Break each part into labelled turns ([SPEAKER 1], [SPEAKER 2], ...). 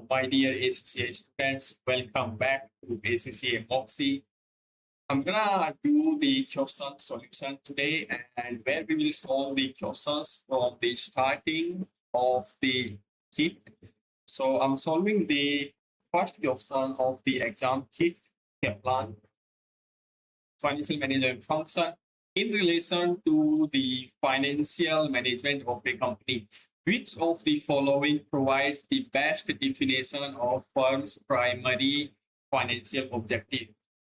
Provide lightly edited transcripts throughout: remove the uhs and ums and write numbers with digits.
[SPEAKER 1] My dear ACCA students, welcome back to ACCA Moxie. I'm gonna do the question solution today, and where we will solve the questions from the starting of the kit. So I'm solving the first question of the exam kit plan, financial management function in relation to the financial management of a company. Which of the following provides the best definition of firm's primary financial objective?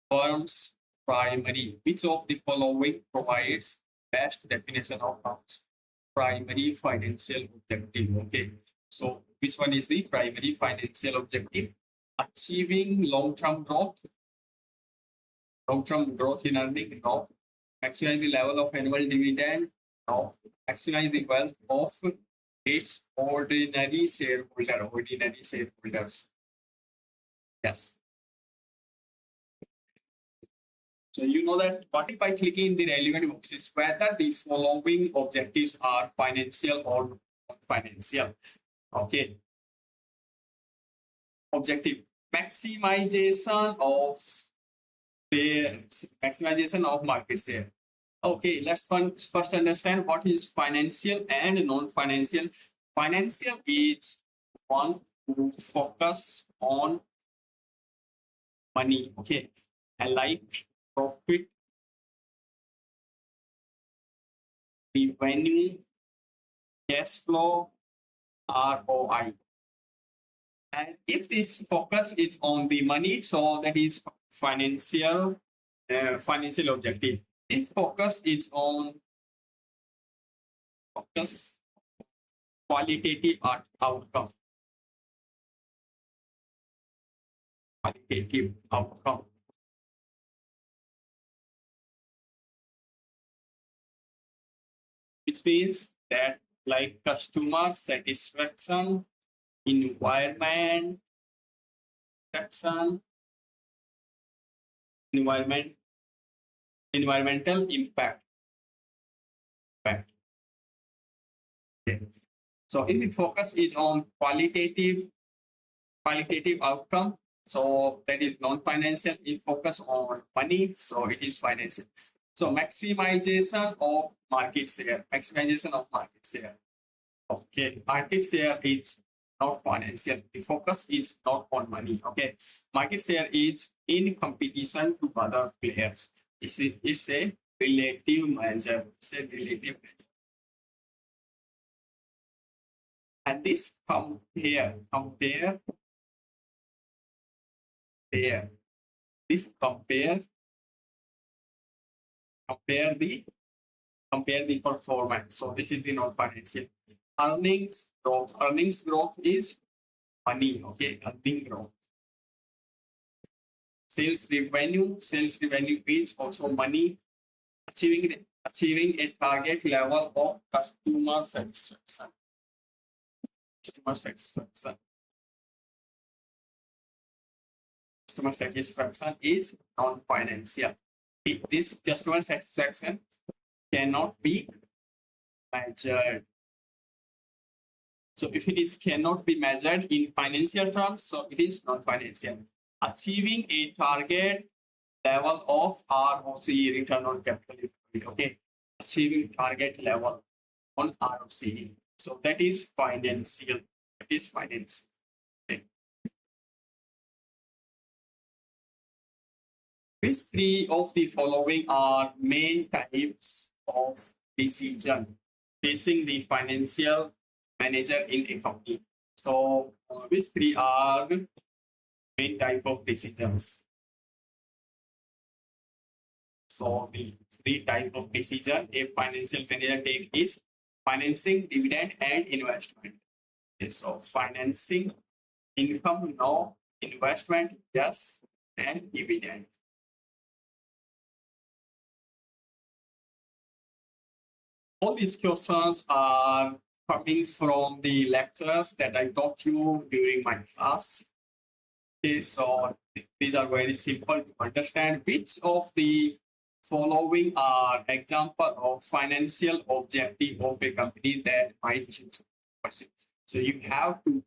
[SPEAKER 1] Firm's primary. Which of the following provides best definition of firm's primary financial objective? Okay. So which one is the primary financial objective? Achieving long-term growth. Long-term growth in earning? No. Maximize the level of annual dividend? No. Maximize the wealth of its ordinary shareholders. Yes. So you know that what if I click in the relevant boxes, whether the following objectives are financial or non-financial. Okay. Objective: maximization of market share. Okay, let's first understand what is financial and non-financial. Financial is one who focus on money, okay, and like profit, revenue, cash flow, ROI. And if this focus is on the money, so that is financial objective. If focus is on qualitative outcome. Qualitative outcome. Which means that like customer satisfaction, environmental impact. Okay. So if the focus is on qualitative outcome, so that is non-financial. If focus on money, so it is financial. So maximization of market share. Okay, market share is not financial. The focus is not on money. Okay, market share is in competition to other players. It's a relative measure. And this compare the performance. So this is the non-financial. Earnings growth is money. Okay, earning growth. Sales revenue is also money. Achieving a target level of customer satisfaction. Customer satisfaction is non-financial. This customer satisfaction cannot be measured. So if it is cannot be measured in financial terms, so it is non-financial. Achieving a target level of ROC, return on capital employed. Okay, achieving target level on ROC. So that is financial. Okay. Which three of the following are main types of decision facing the financial manager in a company? So which three are main type of decisions? So the three type of decision a financial manager take is financing, dividend, and investment. Okay, so financing, income, no; investment, yes; and dividend. All these questions are coming from the lectures that I taught you during my class. Okay, so these are very simple to understand. Which of the following are example of financial objective of a company that might choose? So you have to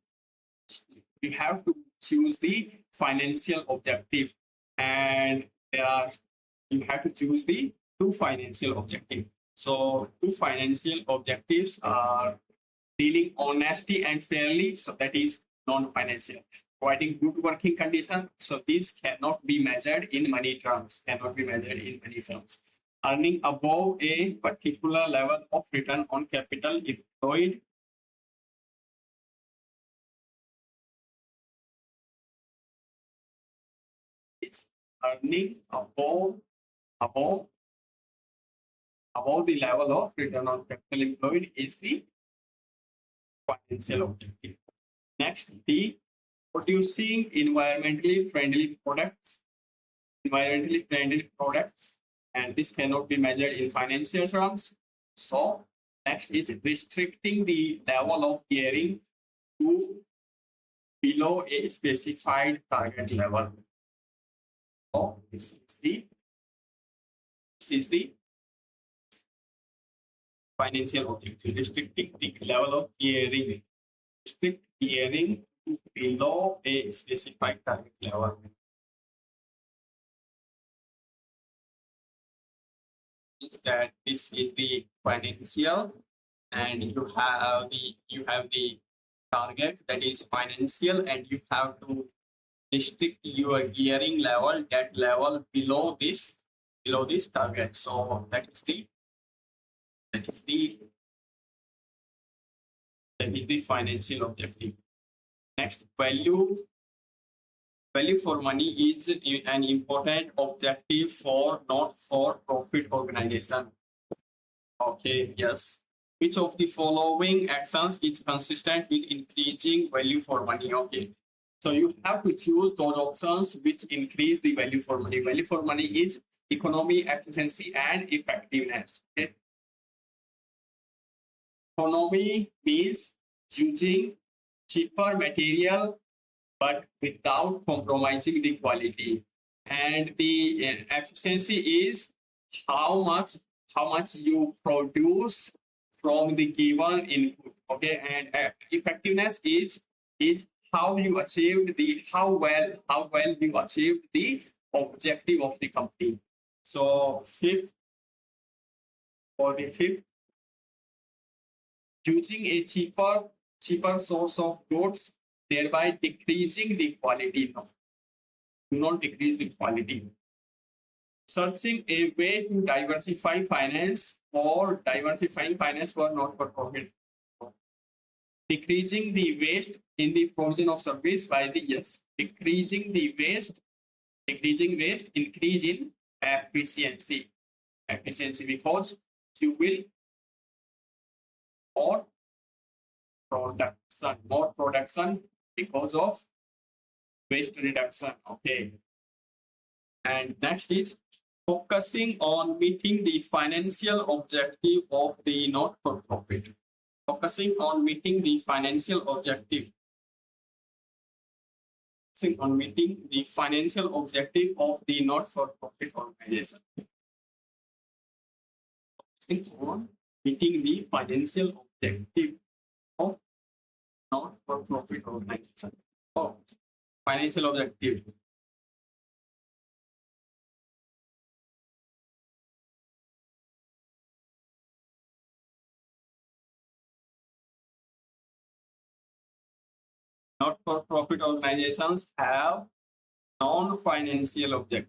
[SPEAKER 1] you have to choose the financial objective, and you have to choose the two financial objectives. So two financial objectives are dealing honesty and fairly, so that is non-financial. Providing good working conditions, so these cannot be measured in money terms, Earning above a particular level of return on capital employed, is earning above the level of return on capital employed is the financial objective. Next, the producing environmentally friendly products, and this cannot be measured in financial terms. So next is restricting the level of gearing to below a specified target level. So this is the financial objective, restricting the level of gearing, to below a specified target level. Means that this is the financial, and you have the target that is financial, and you have to restrict your gearing level, that level below this target. So that is the financial objective. Next, value for money is an important objective for not-for-profit organization. Okay, yes. Which of the following actions is consistent with increasing value for money? Okay. So you have to choose those options which increase the value for money. Value for money is economy, efficiency, and effectiveness. Okay. Economy means using cheaper material but without compromising the quality. And the efficiency is how much you produce from the given input. Okay, and effectiveness is how you achieved the how well you achieved the objective of the company. So fifth, using a cheaper source of goods, thereby decreasing the quality. No, do not decrease the quality. Searching a way to diversifying finance for not-for-profit. Decreasing the waste in the provision of service by the decreasing waste, increase in efficiency. Because you will more production because of waste reduction. Okay. And next is focusing on meeting the financial objective of the not-for-profit. Focusing on meeting the financial objective. Focusing on meeting the financial objective of the not-for-profit organization. Focusing on meeting the financial objective of not-for-profit organization. Oh, financial objective. Not-for-profit organizations have non-financial objective.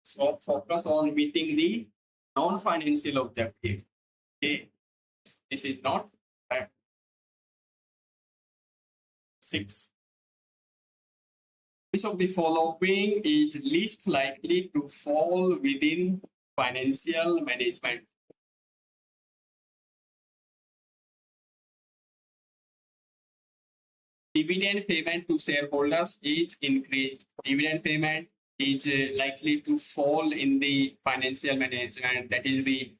[SPEAKER 1] So focus on meeting the non-financial objective. Okay, this is not fact. 6. Which of the following is least likely to fall within financial management? Dividend payment to shareholders is increased. Dividend payment is likely to fall in the financial management. That is the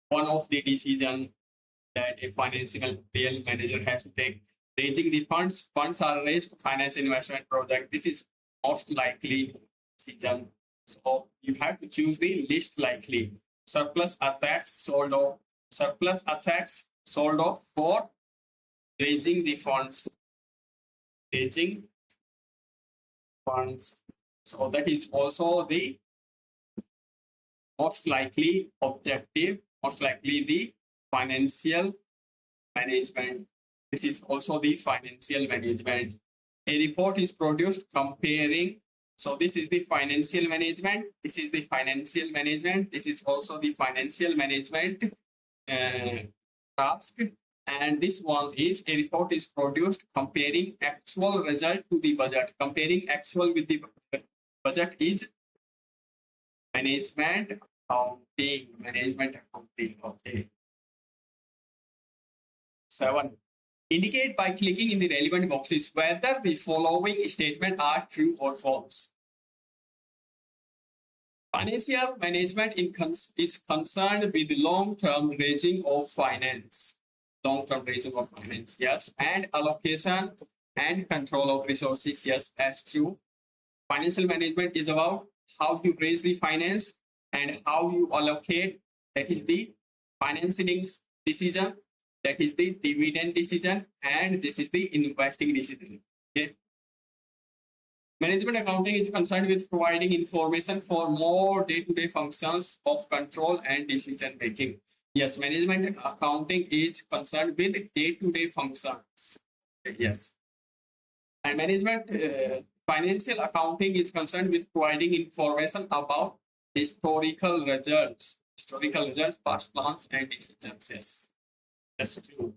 [SPEAKER 1] one of the decision that a financial real manager has to take. Raising the funds are raised to finance investment project. This is most likely decision. So you have to choose the least likely. Surplus assets sold off for raising the funds, raising funds. So that is also the most likely objective, most likely the financial management. This is also the financial management. A report is produced comparing. So this is the financial management. This is the financial management. This is also the financial management task. And this one is a report is produced comparing actual result to the budget. Comparing actual with the budget is management accounting. Management accounting. Okay. 7. Indicate by clicking in the relevant boxes whether the following statements are true or false. Financial management is concerned with long-term raising of finance. Long-term raising of finance, yes. And allocation and control of resources, yes, that's true. Financial management is about how you raise the finance and how you allocate. That is the financing decision. That is the dividend decision, and this is the investing decision. Okay. Management accounting is concerned with providing information for more day-to-day functions of control and decision making. Yes, management accounting is concerned with day-to-day functions. Yes. And management financial accounting is concerned with providing information about historical results, past plans, and decisions. Yes, that's true.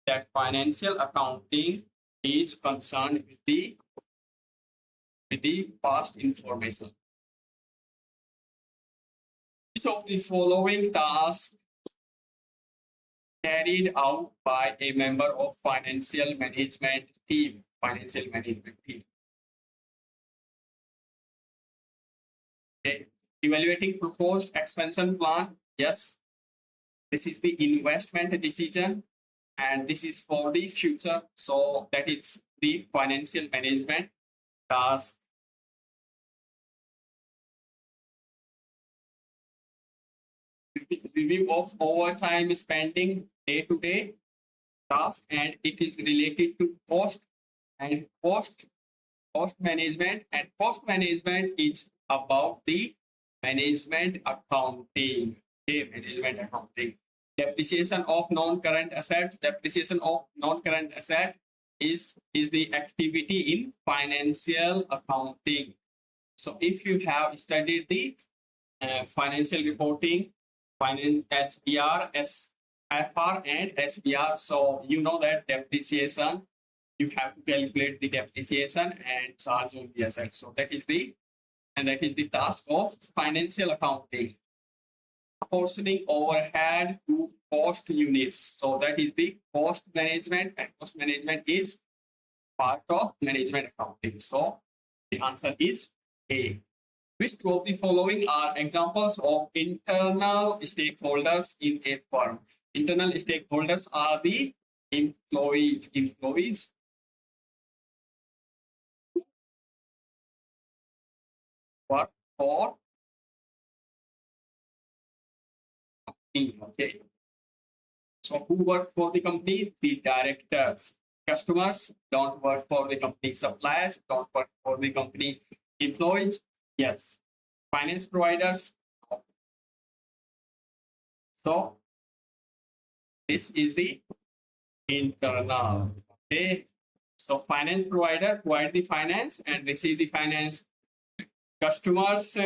[SPEAKER 1] That financial accounting is concerned with the past information. Which of the following tasks carried out by a member of financial management team? Financial management team. Okay. Evaluating proposed expansion plan. Yes. This is the investment decision, and this is for the future. So that is the financial management task. Review of overtime spending, day-to-day task, and it is related to cost and cost management, and cost management is about the management accounting. Okay, management accounting. Depreciation of non-current assets. Depreciation of non-current asset is the activity in financial accounting. So if you have studied the financial reporting, finance SBR, SFR, and SBR, so you know that depreciation, you have to calculate the depreciation and charge on the asset. So that is the task of financial accounting. Apportioning overhead to cost units. So that is the cost management, and cost management is part of management accounting. So the answer is A. Which two of the following are examples of internal stakeholders in a firm? Internal stakeholders are the employees. Employees work for company. Okay. So who work for the company? The directors. Customers don't work for the company. Suppliers don't work for the company. Employees, yes. Finance providers. So this is the internal. Okay. So finance provider provide the finance and receive the finance. Customers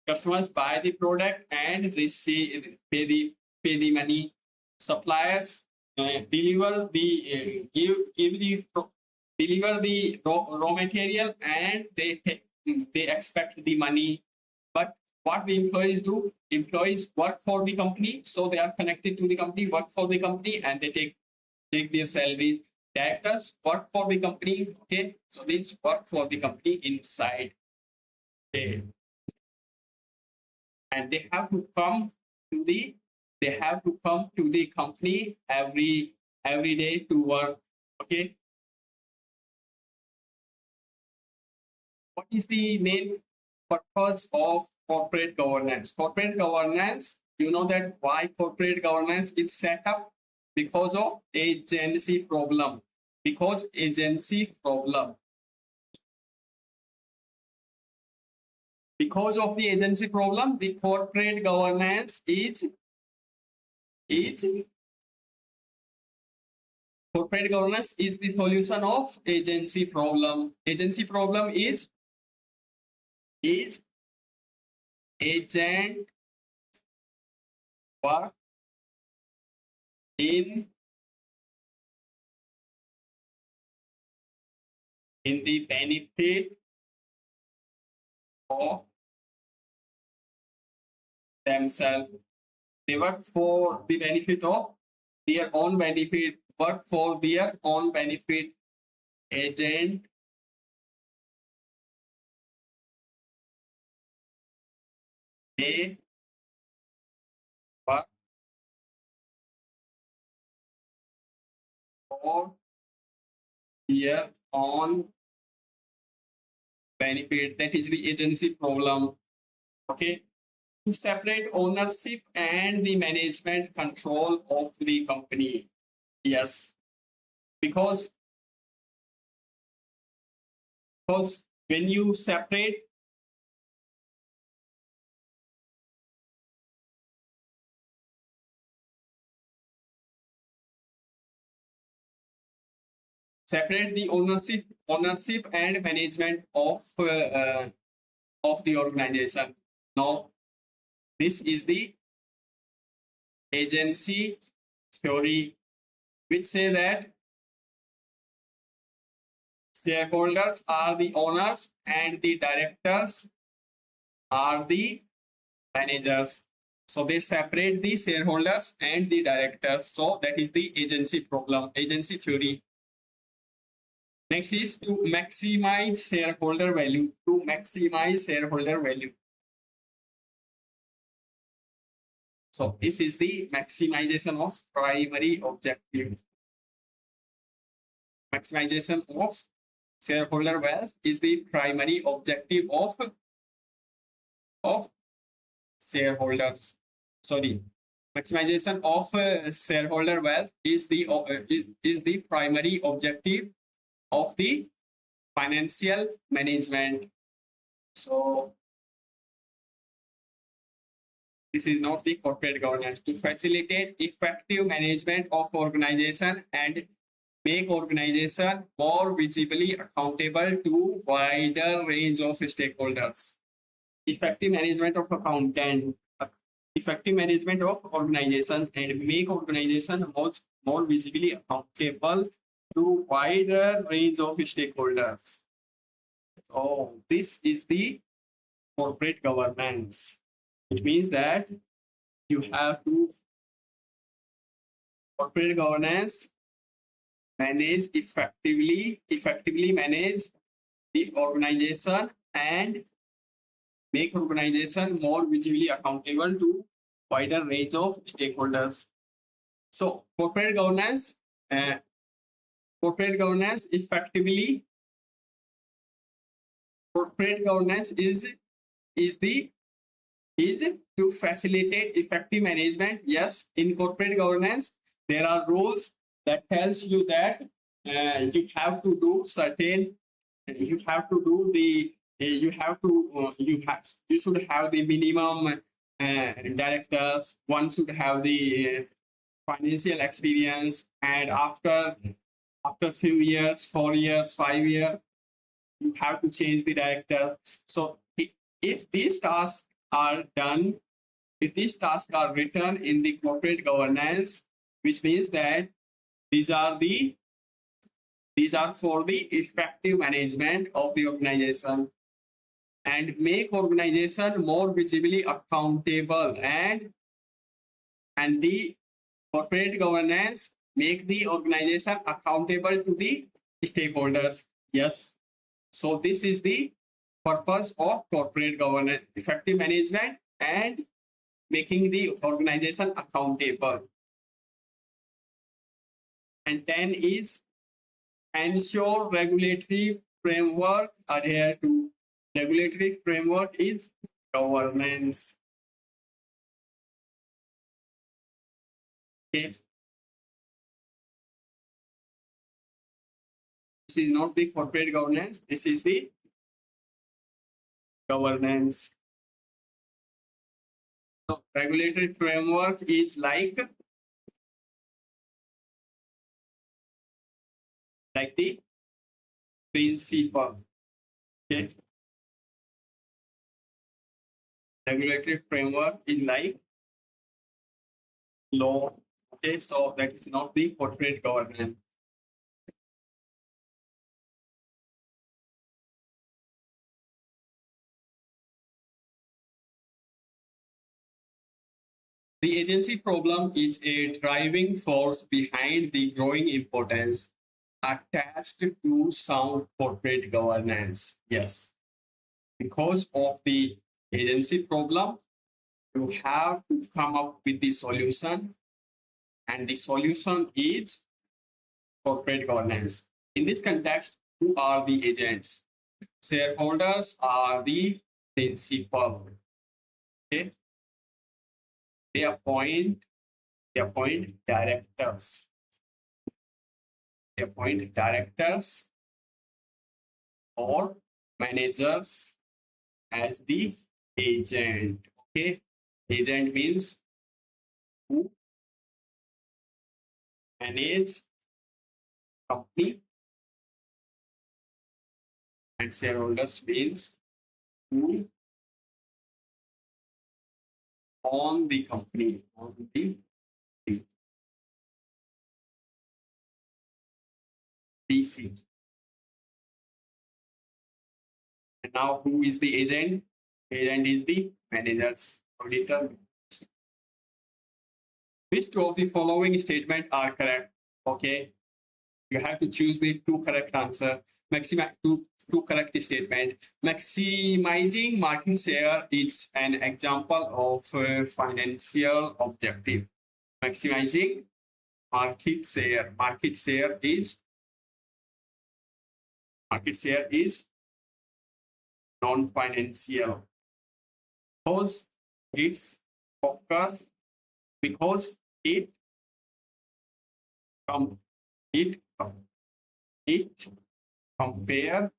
[SPEAKER 1] customers buy the product and pay the money. Suppliers deliver the deliver the raw material, and they expect the money. But what the employees do? Employees work for the company, so they are connected to the company, work for the company, and they take their salary. Directors work for the company. Okay, so these work for the company inside. Okay. And they have to come to the company every day to work. Okay. What is the main purpose of corporate governance? Corporate governance, you know that why corporate governance is set up? because of agency problem. Because agency problem. Because of the agency problem, the corporate governance is corporate governance is the solution of agency problem. Agency problem is agent work in the benefit of themselves. They work for the benefit of their own benefit, work for their own benefit. Agent may work for their own benefit. That is the agency problem. Okay. To separate ownership and the management control of the company. Yes. Because when you separate the ownership and management of the organization. Now, this is the agency theory, which say that shareholders are the owners and the directors are the managers. So they separate the shareholders and the directors. So that is the agency problem, agency theory. Next is to maximize shareholder value. To maximize shareholder value. So this is the maximization of primary objective. Maximization of shareholder wealth is the primary objective of shareholders. Sorry, maximization of shareholder wealth is the primary objective of the financial management. So this is not the corporate governance. To facilitate effective management of organization and make organization more visibly accountable to wider range of stakeholders. Effective management of effective management of organization and make organization more visibly accountable to wider range of stakeholders. So this is the corporate governance. It means that you have to corporate governance manage effectively manage the organization and make organization more visibly accountable to wider range of stakeholders. So corporate governance effectively corporate governance is to facilitate effective management. Yes, in corporate governance there are rules that tells you that you have to do certain you have to do the you have to you should have the minimum directors. One should have the financial experience, and after few years, 4 years, 5 years, you have to change the director. So if these tasks are done, if these tasks are written in the corporate governance, which means that these are for the effective management of the organization and make organization more visibly accountable, and the corporate governance make the organization accountable to the stakeholders. Yes. So this is the purpose of corporate governance, effective management and making the organization accountable. And 10 is ensure regulatory framework adhere to. Regulatory framework is governance. Okay. This is not the corporate governance. This is the governance. So regulatory framework is like the principle. Okay. Regulatory framework is like law. Okay, so that is not the corporate governance. The agency problem is a driving force behind the growing importance attached to sound corporate governance. Yes, because of the agency problem, you have to come up with the solution, and the solution is corporate governance. In this context, who are the agents? Shareholders are the principal. Okay, they appoint directors. They appoint directors or managers as the agent. Okay, agent means who manage company, and shareholders means who own the company, own the PC. And now who is the agent? Agent is the managers, auditor. Which two of the following statement are correct? Okay, you have to choose the two correct answer. Two correct statement. Maximizing market share is an example of financial objective. Maximizing market share. Market share is non-financial because it's focus, because it com it it compare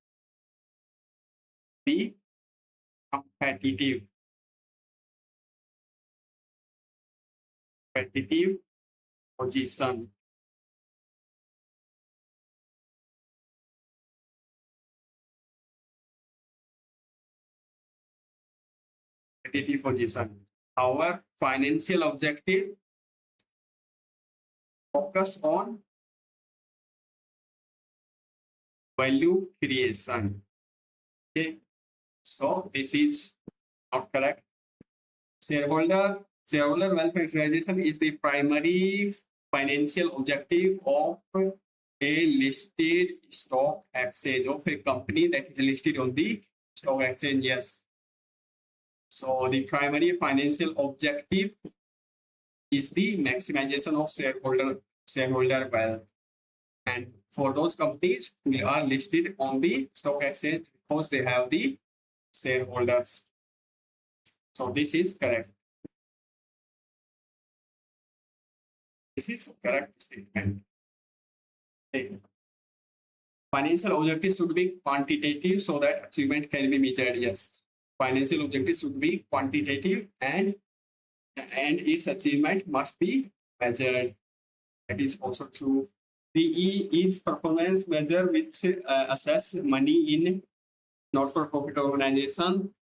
[SPEAKER 1] the competitive position. Competitive position. Our financial objective focus on value creation. Okay, so this is not correct. Shareholder wealth maximization is the primary financial objective of a listed stock exchange, of a company that is listed on the stock exchange. Yes. So the primary financial objective is the maximization of shareholder wealth. And for those companies, we are listed on the stock exchange because they have the shareholders. So this is correct. This is correct statement. Okay. Financial objectives should be quantitative so that achievement can be measured. Yes. Financial objectives should be quantitative and its achievement must be measured. That is also true. PE is performance measure which assess money in not-for-profit organization.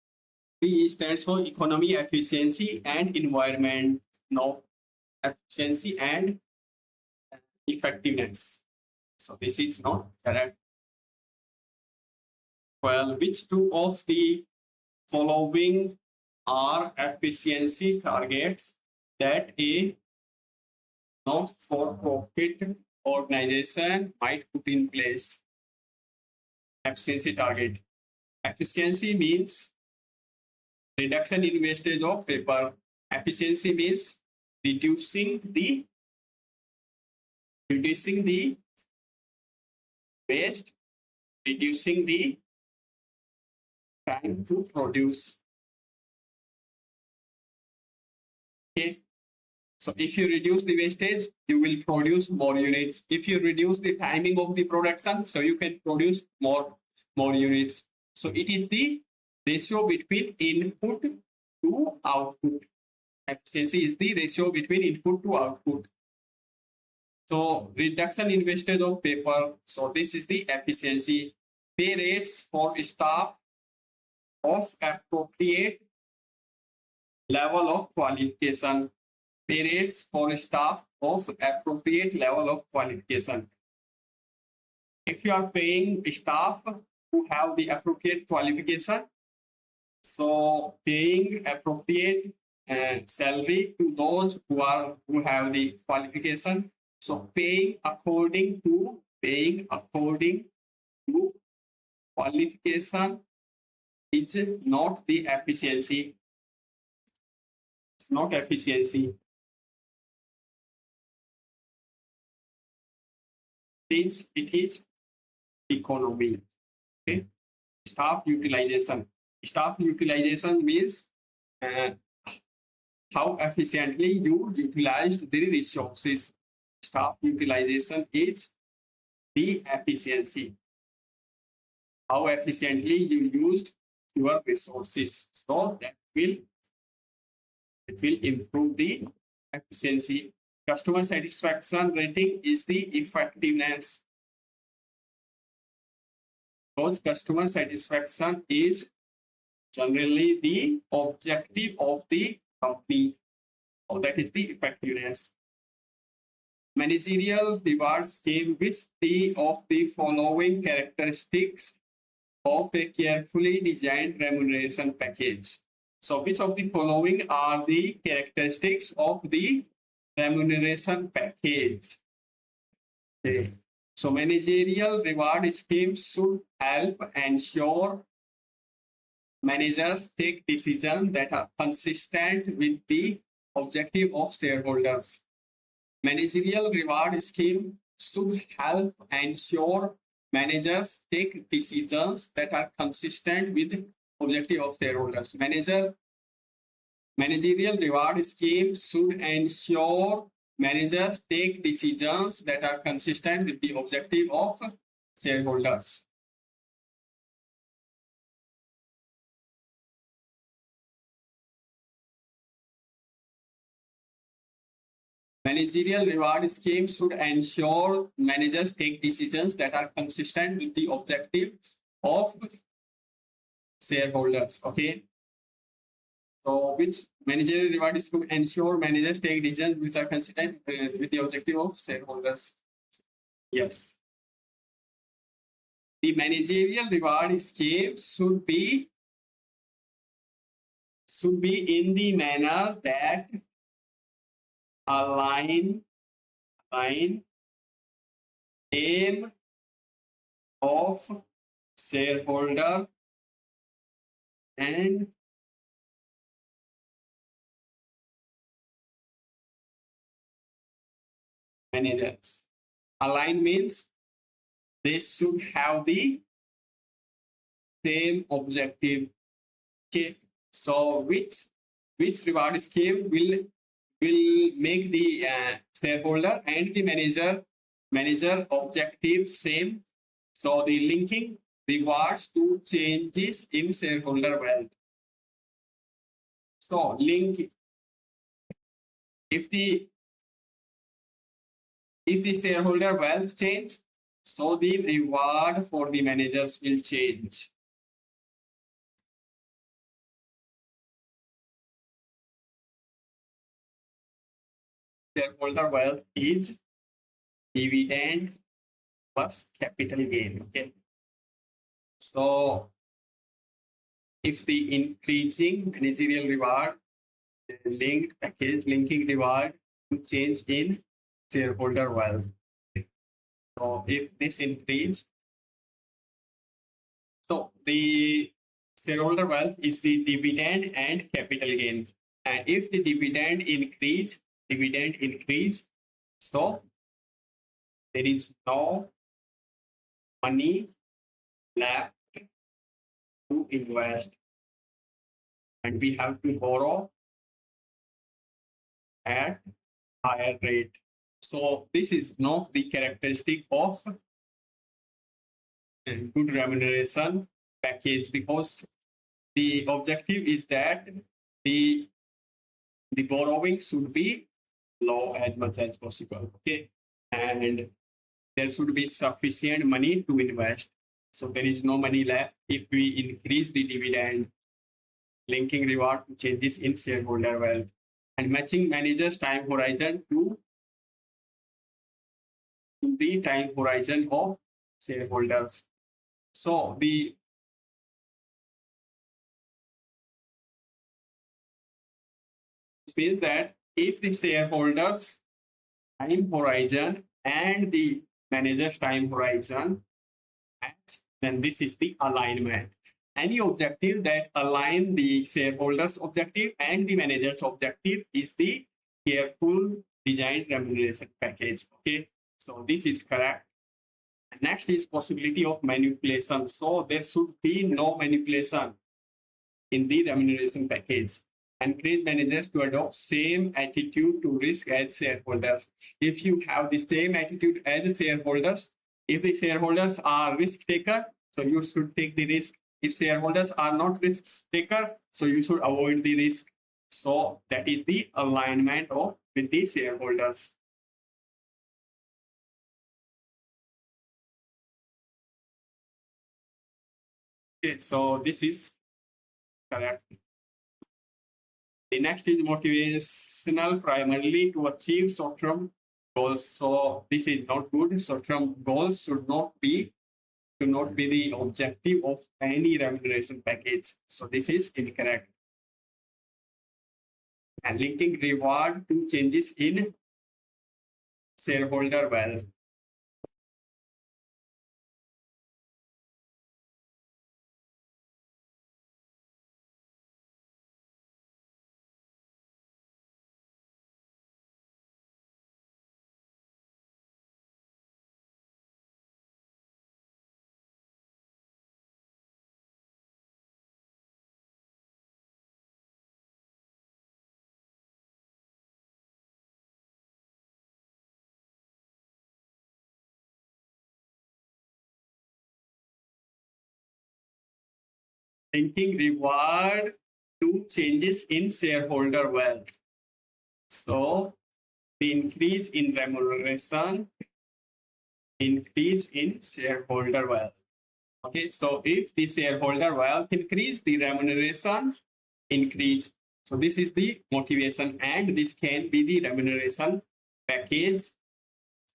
[SPEAKER 1] PE stands for economy, efficiency, and environment. No, efficiency and effectiveness. So this is not correct. Well, which two of the following are efficiency targets that a not-for-profit organization might put in place? Efficiency target. Efficiency means reduction in wastage of paper. Efficiency means reducing the waste, reducing the time to produce. Okay. So if you reduce the wastage, you will produce more units. If you reduce the timing of the production, so you can produce more units. So it is the ratio between input to output. Efficiency is the ratio between input to output. So reduction in wastage of paper. So this is the efficiency. Pay rates for staff of appropriate level of qualification. Pay rates for staff of appropriate level of qualification. If you are paying staff who have the appropriate qualification, so paying appropriate salary to those who have the qualification. So paying according to qualification is not the efficiency. It's not efficiency. It is economy. Okay. Staff utilization. Staff utilization means how efficiently you utilized the resources. Staff utilization is the efficiency. How efficiently you used your resources. So that will improve the efficiency. Customer satisfaction rating is the effectiveness. Because customer satisfaction is generally the objective of the company. So that is the effectiveness. Managerial reward scheme with three of the following characteristics of a carefully designed remuneration package. So which of the following are the characteristics of the remuneration package? Okay. So managerial reward schemes should help ensure managers take decisions that are consistent with the objective of shareholders. Managerial reward scheme should help ensure managers take decisions that are consistent with the objective of shareholders. Managerial reward scheme should ensure managers take decisions that are consistent with the objective of shareholders. Managerial reward scheme should ensure managers take decisions that are consistent with the objective of shareholders. Okay. So which managerial reward scheme ensure managers take decisions which are consistent with the objective of shareholders? Yes. The managerial reward scheme should be in the manner that align aim of shareholder and managers. Align means they should have the same objective. Okay. So which reward scheme will make the shareholder and the manager objective same? So the linking rewards to changes in shareholder wealth. So link if the shareholder wealth change, so the reward for the managers will change. Shareholder wealth is dividend plus capital gain. Okay. So if the increasing managerial reward linked package linking reward to change in shareholder wealth. So if this increase, so the shareholder wealth is the dividend and capital gain. And if the dividend increase, so there is no money left to invest. And we have to borrow at higher rate. So this is not the characteristic of a good remuneration package, because the objective is that the the borrowing should be low as much as possible. Okay, and there should be sufficient money to invest. So there is no money left if we increase the dividend, linking reward to changes in shareholder wealth, and matching managers' time horizon to the time horizon of shareholders. So the this means that if the shareholders' time horizon and the manager's time horizon match, then this is the alignment. Any objective that align the shareholders' objective and the manager's objective is the careful designed remuneration package. Okay, so this is correct. Next is possibility of manipulation. So there should be no manipulation in the remuneration package. Encourage managers to adopt same attitude to risk as shareholders. If you have the same attitude as shareholders, if the shareholders are risk taker, so you should take the risk. If shareholders are not risk taker, so you should avoid the risk. So that is the alignment of with the shareholders. Okay, so this is correct. The next is motivational, primarily to achieve short-term goals. So this is not good. Short-term goals should not be the objective of any remuneration package. So this is incorrect. And linking reward to changes in shareholder wealth. Linking reward to changes in shareholder wealth. So the increase in remuneration, increase in shareholder wealth. Okay, so if the shareholder wealth increase, the remuneration increase. So this is the motivation, and this can be the remuneration package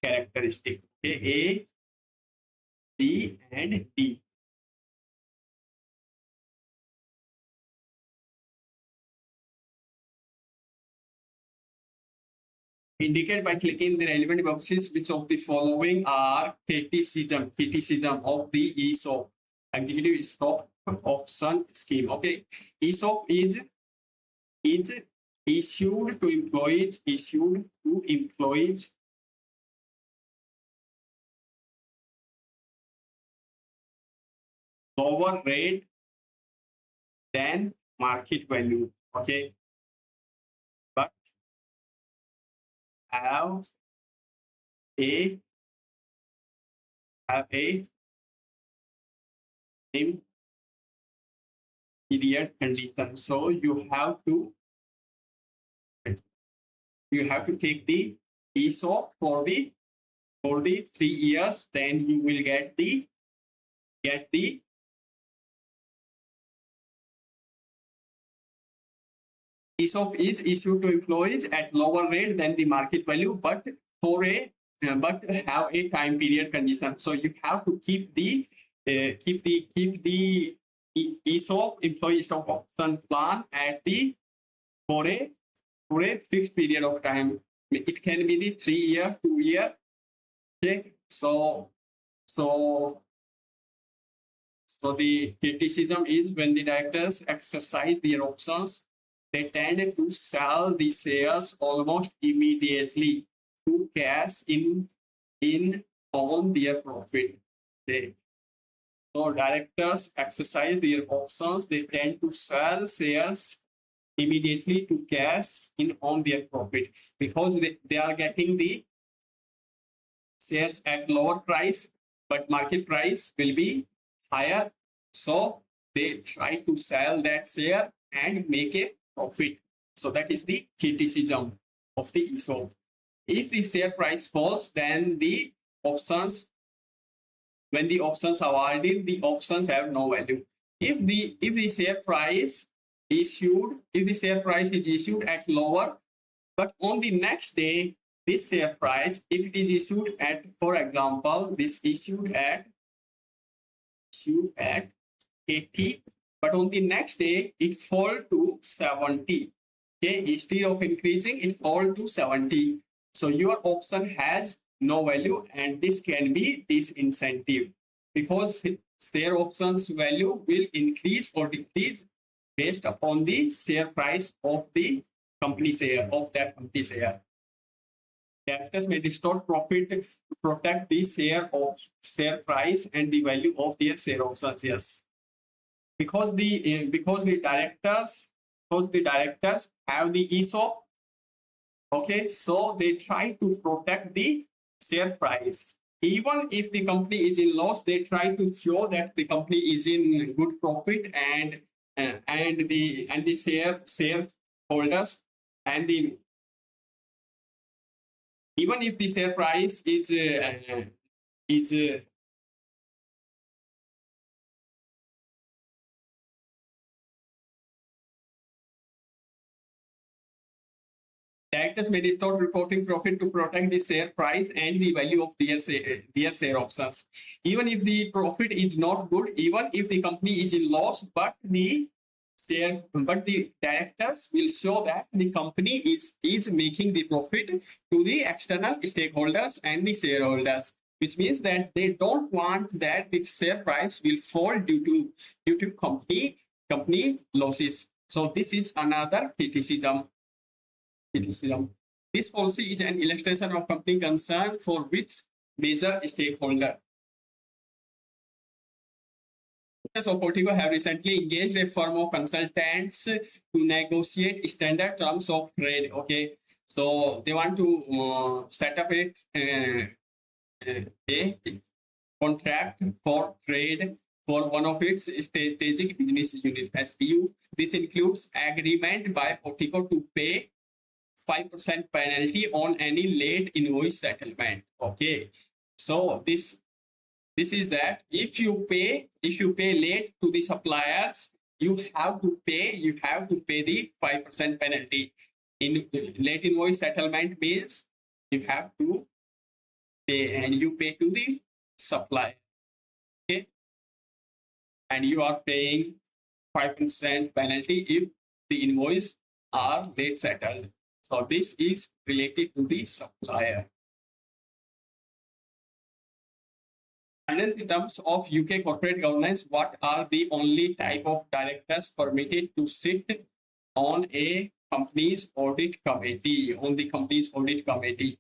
[SPEAKER 1] characteristic. Okay, A, B, and D. Indicate by clicking the relevant boxes which of the following are criticism of the ESOP, executive stock option scheme. Okay, ESOP is issued to employees lower rate than market value. Okay, but have a time period condition. So you have to take the ESOP for the 3 years, then you will get the ESOP is issued to employees at lower rate than the market value, but for a but have a time period condition. So you have to keep the ESOP, employee stock option plan, at the for a fixed period of time. It can be the 3 year, 2 year. Okay, so the criticism is when the directors exercise their options, they tend to sell the shares almost immediately to cash in on their profit. So directors exercise their options, they tend to sell shares immediately to cash in on their profit, because they are getting the shares at lower price, but market price will be higher. So they try to sell that share and make a profit. So that is the criticism of the ESOP. If the share price falls, then the options, when the options are awarded, the options have no value. If the share price issued, if the share price is issued at lower, but on the next day, this share price, if it is issued at, for example, this issued at 80, but on the next day it fall to 70. Okay, instead of increasing, it fall to 70. So your option has no value, and this can be disincentive, because their options value will increase or decrease based upon the share price of the company share, of that company share. Directors may distort profit to protect the share price and the value of their share options. Yes, because the directors have the ESOP. Okay, so they try to protect the share price. Even if the company is in loss, they try to show that the company is in good profit, and the shareholders, and the, even if the share price is directors may distort reporting profit to protect the share price and the value of their share options. Even if the profit is not good, even if the company is in loss, but the directors will show that the company is making the profit to the external stakeholders and the shareholders, which means that they don't want that the share price will fall due to company losses. So this is another criticism. This policy is an illustration of company concern for which major stakeholder. So Portico have recently engaged a firm of consultants to negotiate standard terms of trade. Okay, so they want to set up a contract for trade for one of its strategic business unit, SBU. This includes agreement by Portico to pay 5% penalty on any late invoice settlement. Okay, so this is that if you pay late to the suppliers, you have to pay the 5% penalty. In late invoice settlement means you have to pay, and you pay to the supplier. Okay, and you are paying 5% penalty if the invoice are late settled. So this is related to the supplier. Under the terms of UK corporate governance, what are the only type of directors permitted to sit on a company's audit committee? On the company's audit committee.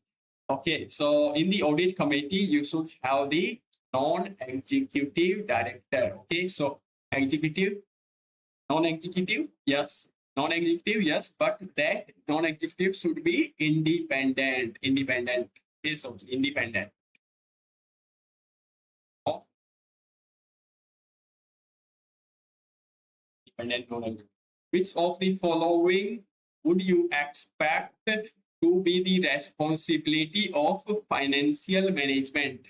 [SPEAKER 1] Okay, so in the audit committee, you should have the non-executive director. Okay, so executive, non-executive, yes. Non-executive, yes, but that non-executive should be independent. Yes, okay, independent. Independent non-executive. Which of the following would you expect to be the responsibility of financial management?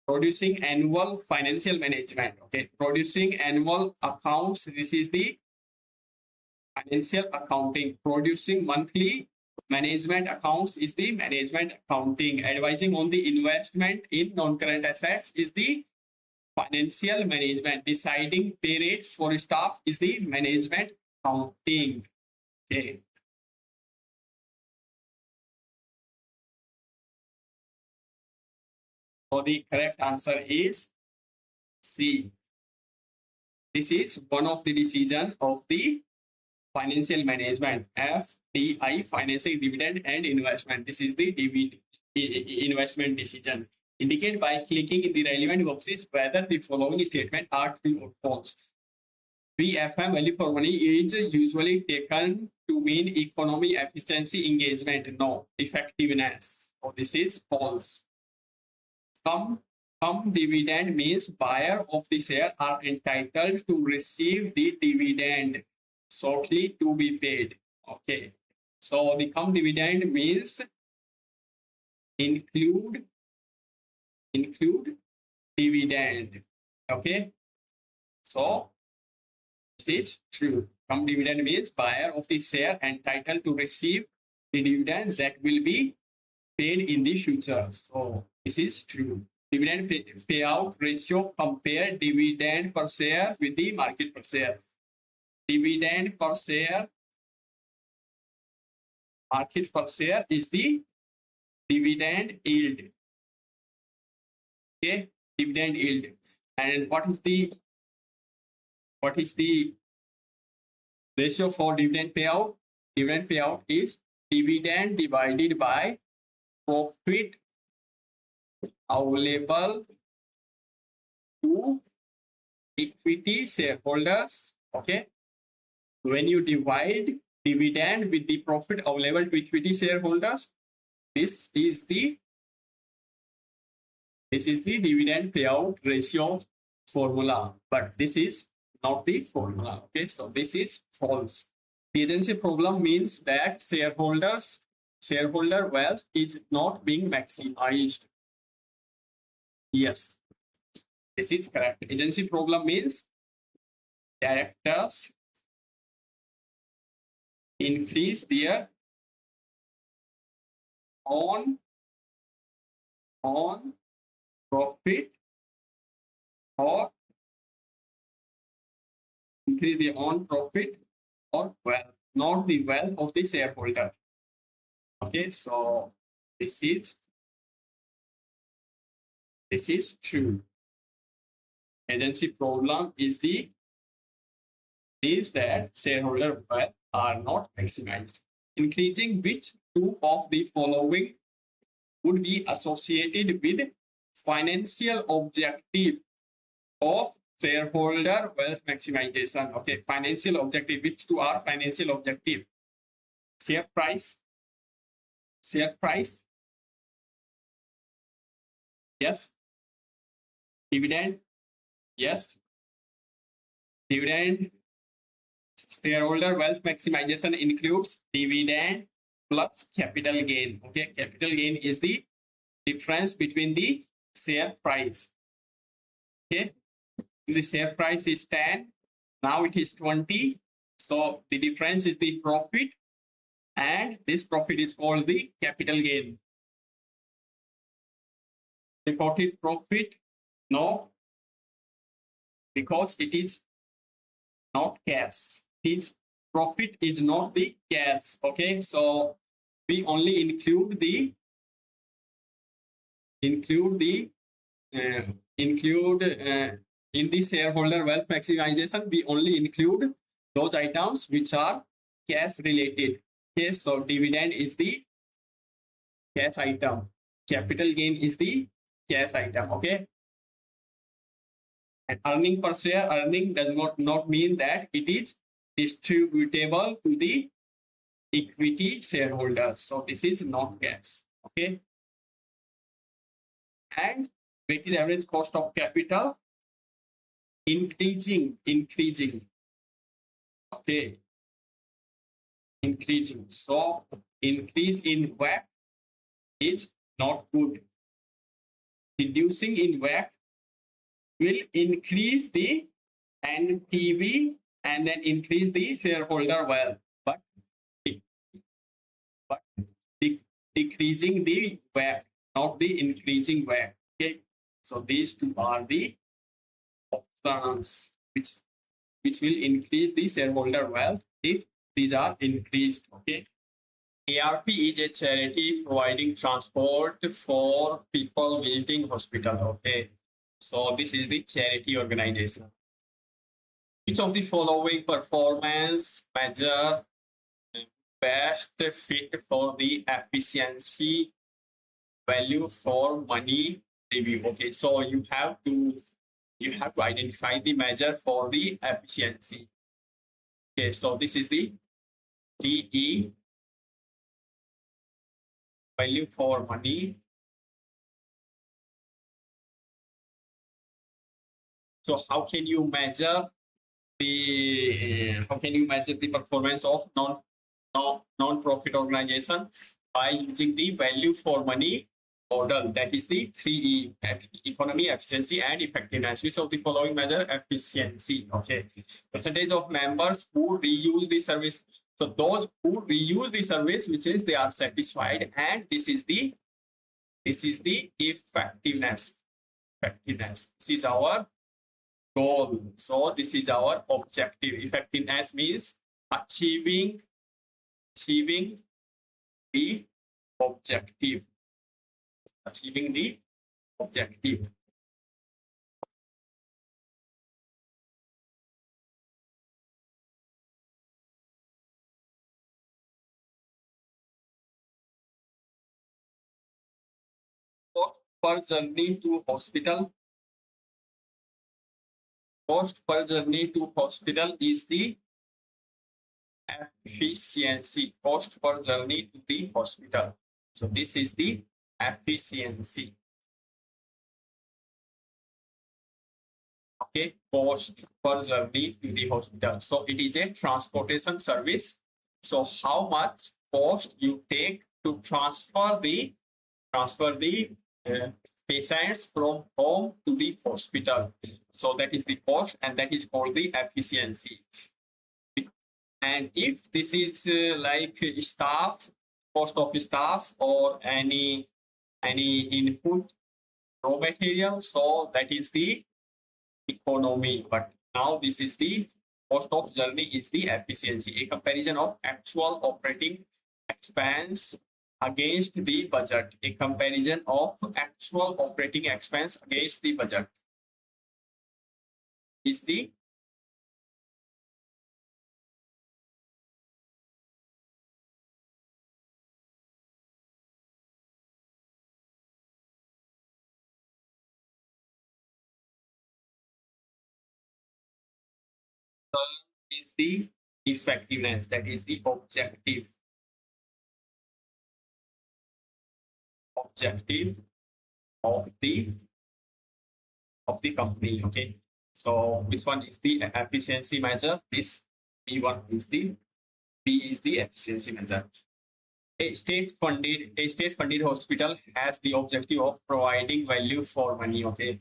[SPEAKER 1] Producing annual financial management. Okay, producing annual accounts. This is the financial accounting. Producing monthly management accounts is the management accounting. Advising on the investment in non-current assets is the financial management. Deciding pay rates for staff is the management accounting. Okay. So the correct answer is C. This is one of the decisions of the financial management. FDI, financing dividend and investment. This is the investment decision. Indicate by clicking in the relevant boxes whether the following statement are true or false. VFM, value for money, is usually taken to mean economy, efficiency, engagement. No, effectiveness. So this is false. Some dividend means buyer of the share are entitled to receive the dividend shortly to be paid. Okay. So the come dividend means include dividend. Okay. So this is true. Come dividend means buyer of the share entitled to receive the dividend that will be paid in the future. So this is true. Dividend payout ratio, compare dividend per share with the market per share. Dividend per share, market per share is the dividend yield. Okay, dividend yield. And what is the ratio for dividend payout? Dividend payout is dividend divided by profit available to equity shareholders. Okay, when you divide dividend with the profit available to equity shareholders, this is the dividend payout ratio formula, but this is not the formula. Okay, so this is false. The agency problem means that shareholder wealth is not being maximized. Yes, this is correct. Agency problem means directors increase their own profit or increase their own profit or wealth, not the wealth of the shareholder. Okay, so this is true. Agency problem is that shareholder wealth are not maximized. Increasing which two of the following would be associated with financial objective of shareholder wealth maximization. Okay, financial objective. Which two are financial objective? Share price. Yes. Dividend. Yes. Dividend. Shareholder wealth maximization includes dividend plus capital gain. Okay, capital gain is the difference between the share price. Okay, the share price is 10, now it is 20. So the difference is the profit, and this profit is called the capital gain. Reported profit? No, because it is not cash. His profit is not the cash. Okay, so we only include in the shareholder wealth maximization, we only include those items which are cash related. Okay, so dividend is the cash item, capital gain is the cash item. Okay, and earning per share, earning does not mean that it is distributable to the equity shareholders. So this is not cash. Okay, and weighted average cost of capital increasing. Okay, increasing. So increase in WACC is not good. Reducing in WACC will increase the NPV and then increase the shareholder wealth, but decreasing the WACC, not the increasing WACC. Okay, so these two are the options which will increase the shareholder wealth if these are increased. Okay, ARP is a charity providing transport for people visiting hospital. Okay, so this is the charity organization. Which of the following performance measure best fit for the efficiency value for money review? Okay, so you have to you have to identify the measure for the efficiency. Okay, so this is the TE, value for money. So how can you measure the performance of non-profit organization? By using the value for money model, that is the 3E: economy, efficiency, and effectiveness. Which of the following measure efficiency? Okay, percentage of members who reuse the service. So those who reuse the service, which is they are satisfied, and this is the effectiveness. This is our goal. So this is our objective. Effectiveness means achieving the objective. Achieving the objective. Cost per journey to hospital. Cost per journey to hospital is the efficiency. Cost per journey to the hospital. So this is the efficiency. Okay, cost per journey to the hospital. So it is a transportation service. So how much cost you take to transfer the uh, patients from home to the hospital? So that is the cost, and that is called the efficiency. And if this is like staff, cost of staff, or any input raw material, so that is the economy. But now this is the cost of journey is the efficiency, a comparison of actual operating expense against the budget. A comparison of actual operating expense against the budget is the effectiveness, that is the objective of the company. Okay, so this one is the efficiency measure. This B1 is the B is the efficiency measure. A state funded hospital has the objective of providing value for money. Okay,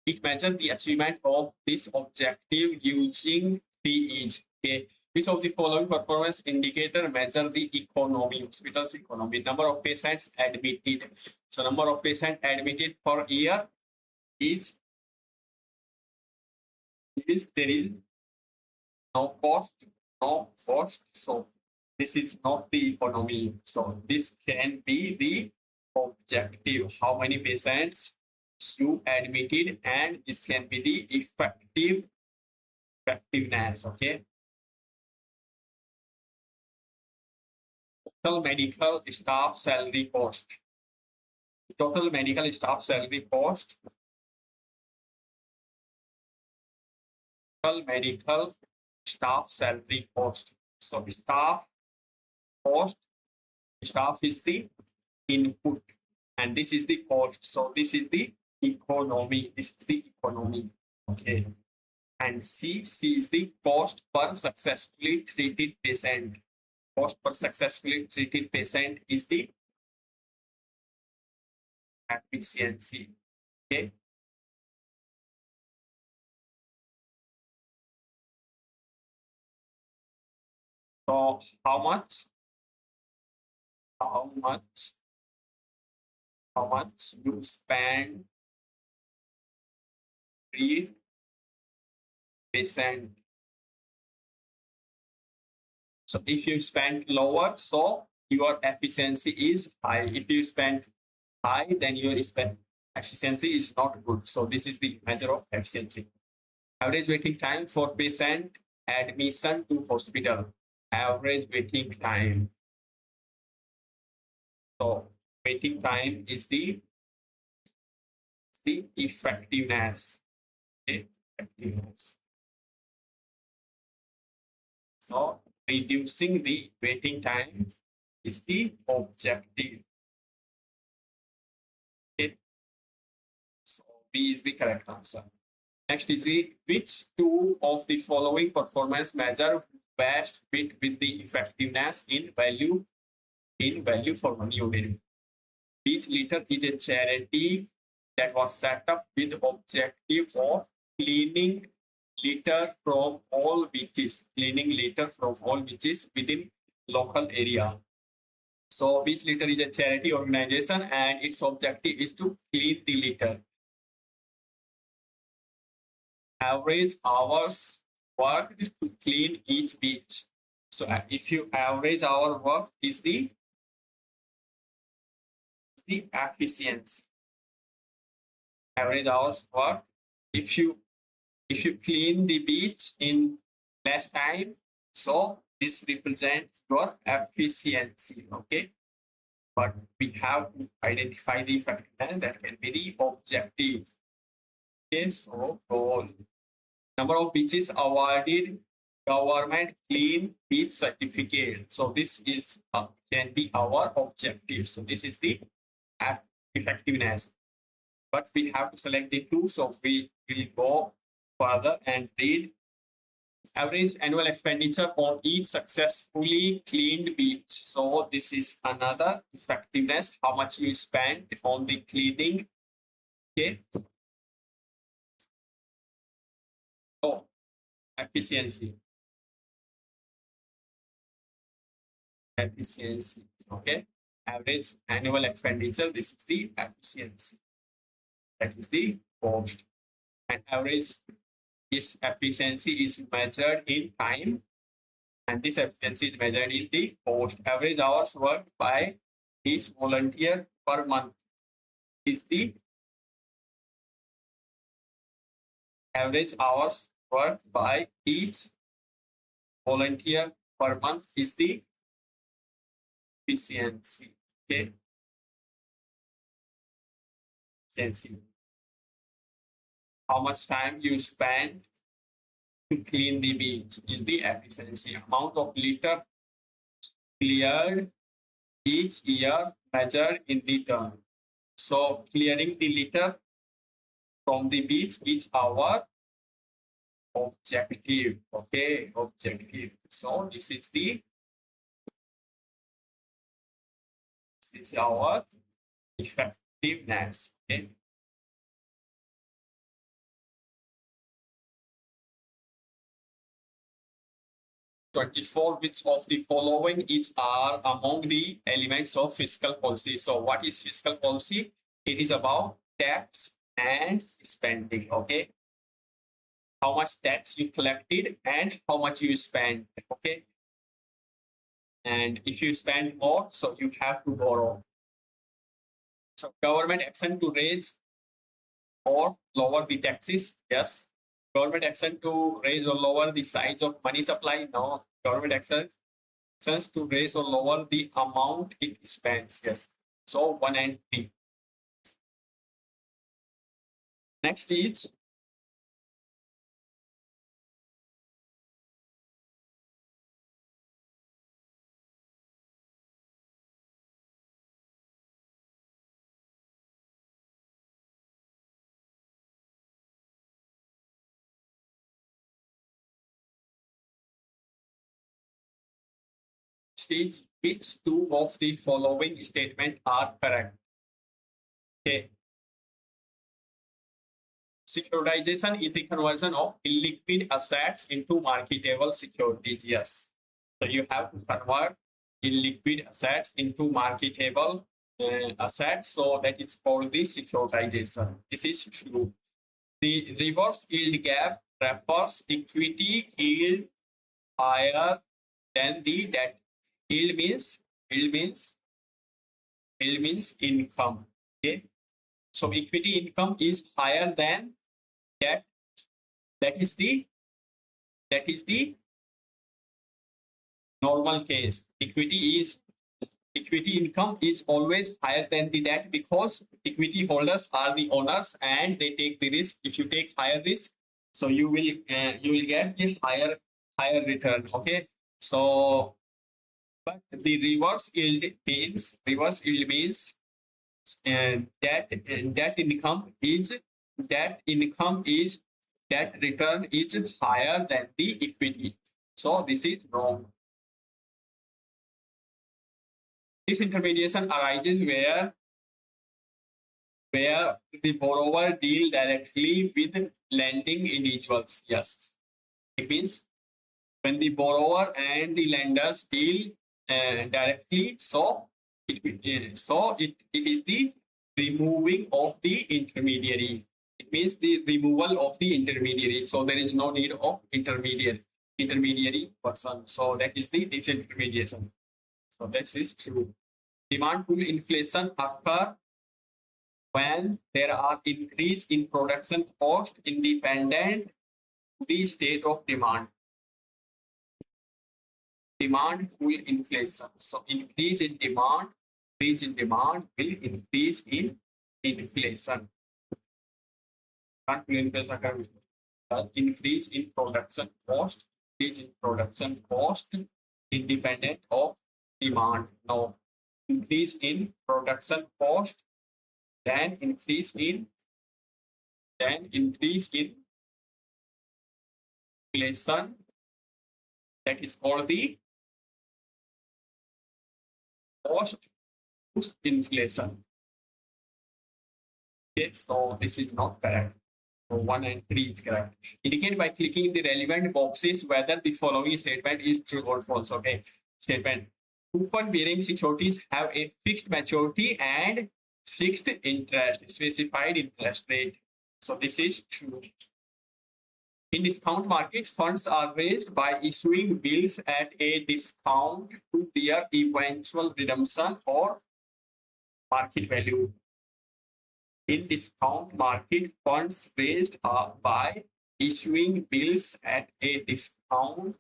[SPEAKER 1] it measures the achievement of this objective using PEs. Okay, which of the following performance indicator measure the economy, hospital's economy? Number of patients admitted. So number of patients admitted per year is there is no cost, So this is not the economy. So this can be the objective. How many patients you admitted, and this can be the effectiveness. Okay. Total medical staff salary cost. Total medical staff salary cost. Total medical staff salary cost. So staff cost, staff is the input, and this is the cost. So this is the economy. This is the economy. Okay. And C is the cost per successfully treated patient. Cost per successfully treated patient is the efficiency. Okay. So how much you spend per patient. So if you spend lower, so your efficiency is high. If you spend high, then your efficiency is not good. So this is the measure of efficiency. Average waiting time for patient admission to hospital. Average waiting time. So waiting time is the effectiveness. Okay. So reducing the waiting time is the objective. Okay. So B is the correct answer. Next is the which two of the following performance measure best fit with the effectiveness in value for money unit. Each liter is a charity that was set up with the objective of cleaning cleaning litter from all beaches within local area. So Beach Litter is a charity organization and its objective is to clean the litter. Average hours worked to clean each beach. So if you average our work is the efficiency. Average hours work. If you clean the beach in less time, so this represents your efficiency. Okay. But we have to identify the factor that can be the objective. Okay, so goal. Number of beaches awarded government clean beach certificate. So this is can be our objective. So this is the effectiveness. But we have to select the two. So we will go further and read average annual expenditure on each successfully cleaned beach. So this is another effectiveness, how much you spend on the cleaning. Okay. Oh, efficiency. Efficiency. Okay. Average annual expenditure. This is the efficiency. That is the cost. And average efficiency is measured in time, and this efficiency is measured in the cost. Average hours worked by each volunteer per month is the average hours worked by each volunteer per month is the efficiency. Okay. Efficiency. How much time you spend to clean the beach is the efficiency. Amount of litter cleared each year measured in the term. So clearing the litter from the beach is our objective. Okay, objective. So this is our effectiveness. Okay. Twenty-four. Which of the following are among the elements of fiscal policy? So what is fiscal policy? It is about tax and spending. Okay. How much tax you collected and how much you spent. Okay. And if you spend more, so you have to borrow. So government action to raise or lower the taxes. Yes. Government action to raise or lower the size of money supply. No. Government actions to raise or lower the amount it spends. Yes. So 1 and 3. Next is states which two of the following statement are correct. Okay. Securitization is the conversion of illiquid assets into marketable securities. Yes. So you have to convert illiquid assets into marketable assets. So that is called the securitization. This is true. The reverse yield gap refers equity yield higher than the debt. Yield means income. Okay. So equity income is higher than debt. That is the normal case. Equity is equity income is always higher than the debt because equity holders are the owners and they take the risk. If you take higher risk, so you will get the higher return. Okay, so but the reverse yield means that income is that return is higher than the equity. So this is wrong. This intermediation arises where the borrower deal directly with lending individuals. Yes, it means when the borrower and the lenders deal directly, so it is the removing of the intermediary. It means the removal of the intermediary. So there is no need of intermediary person. So that is the disintermediation. So this is true. Demand pull inflation occur when there are increase in production cost independent of the state of demand. Demand pull inflation. So increase in demand will increase in inflation. Increase in production cost, independent of demand. Now, increase in production cost, then increase in inflation. That is called the cost push inflation. Okay, so this is not correct. So 1 and 3 is correct. Indicate by clicking the relevant boxes whether the following statement is true or false. Okay, statement. Coupon bearing securities have a fixed maturity and fixed interest, specified interest rate. So this is true. In discount markets, funds are raised by issuing bills at a discount to their eventual redemption or market value. In discount market, funds raised are by issuing bills at a discount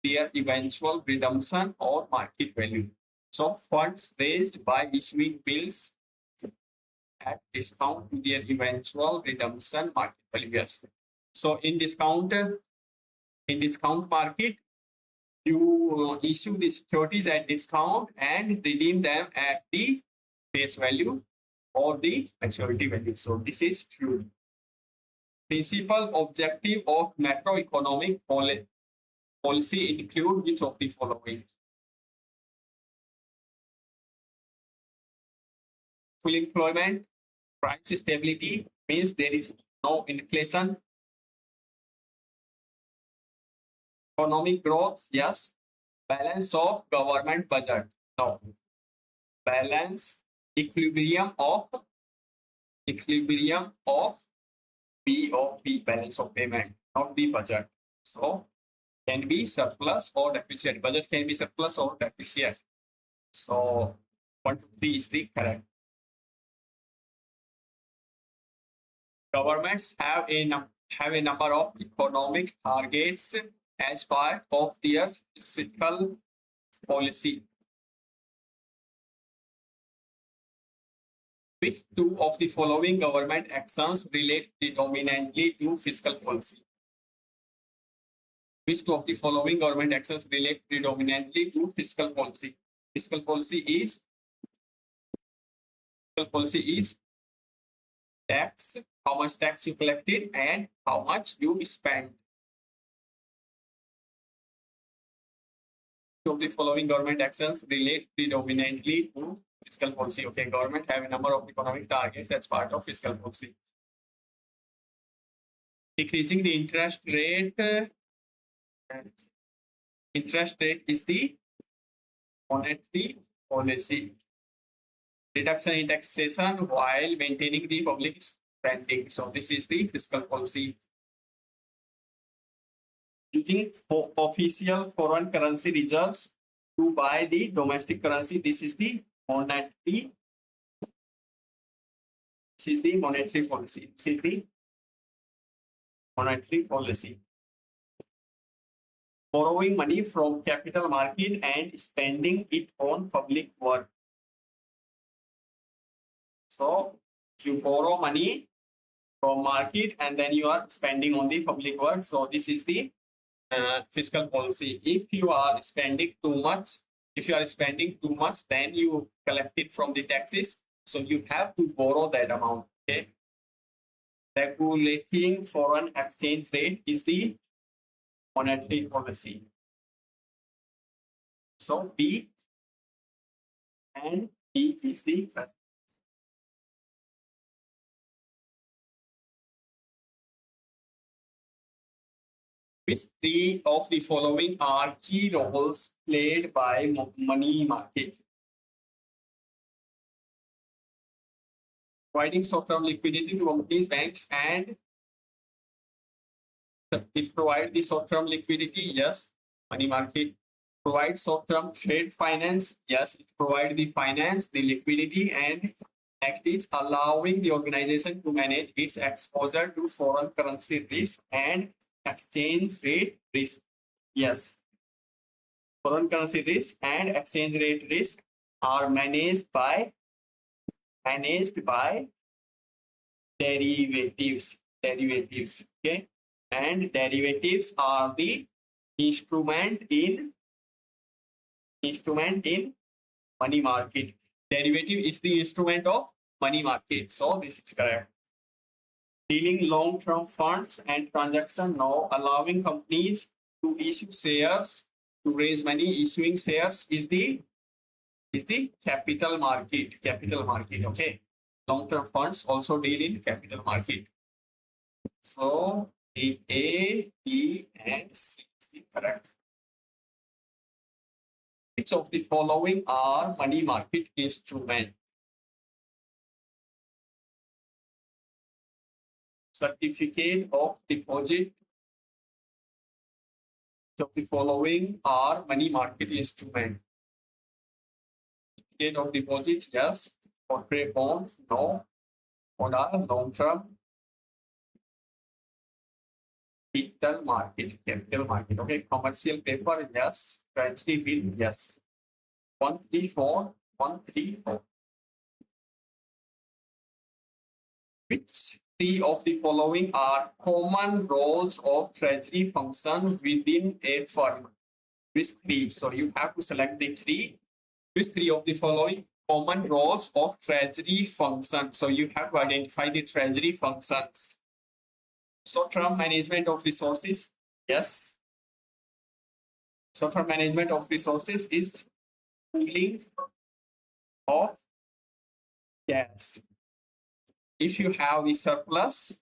[SPEAKER 1] their eventual redemption or market value. So funds raised by issuing bills at discount to their eventual redemption market value. Yes. So in discount market, you issue the securities at discount and redeem them at the face value or the maturity value. So this is true. Principal objective of macroeconomic policy include which of the following? Full employment, price stability, means there is no inflation. Economic growth, yes. Balance of government budget, no. Balance, equilibrium of BOP, balance of payment, not the budget. So can be surplus or deficit. Budget can be surplus or deficit. So 1 to 3 is the correct. Governments have a number of economic targets as part of their fiscal policy. Which two of the following government actions relate predominantly to fiscal policy? Which two of the following government actions relate predominantly to fiscal policy? Fiscal policy is tax, how much tax you collected and how much you spent. Two of the following government actions relate predominantly to fiscal policy. Okay, government have a number of economic targets as part of fiscal policy. Decreasing the interest rate. Interest rate is the monetary policy. Reduction in taxation while maintaining the public spending. So this is the fiscal policy. Using official foreign currency reserves to buy the domestic currency. This is the monetary. This is the monetary policy. This is the monetary policy. borrowing money from capital market and spending it on public work. So you borrow money from market and then you are spending on the public work. So this is the fiscal policy. If you are spending too much, then you collect it from the taxes. So you have to borrow that amount. Okay. Regulating foreign exchange rate is the monetary policy. So B and B is the which three of the following are key roles played by money market? Providing short-term liquidity to companies, banks, and it provides the short-term liquidity. Yes, money market provides short-term trade finance. Yes, it provides the finance, the liquidity, and next is allowing the organization to manage its exposure to foreign currency risk and exchange rate risk. Yes, foreign currency risk and exchange rate risk are managed by derivatives. Okay, and derivatives are the instrument in money market. Derivative is the instrument of money market. So this is correct. Dealing long-term funds and transaction now, allowing companies to issue shares to raise money. Issuing shares is the capital market. Okay. Long-term funds also deal in capital market. So A, B, and C is the correct. Which of the following are money market instrument? Certificate of deposit. Which of the following are money market instrument? Certificate of deposit, yes. Corporate bonds, no. What are long-term? Capital market. Okay. Commercial paper, yes. Treasury bill, yes. 134. Which three of the following are common roles of treasury function within a firm? Which three? So you have to select the three. Which three of the following common roles of treasury function? So you have to identify the treasury functions. Short-term management of resources, yes. Short-term management of resources is pooling of cash. If you have the surplus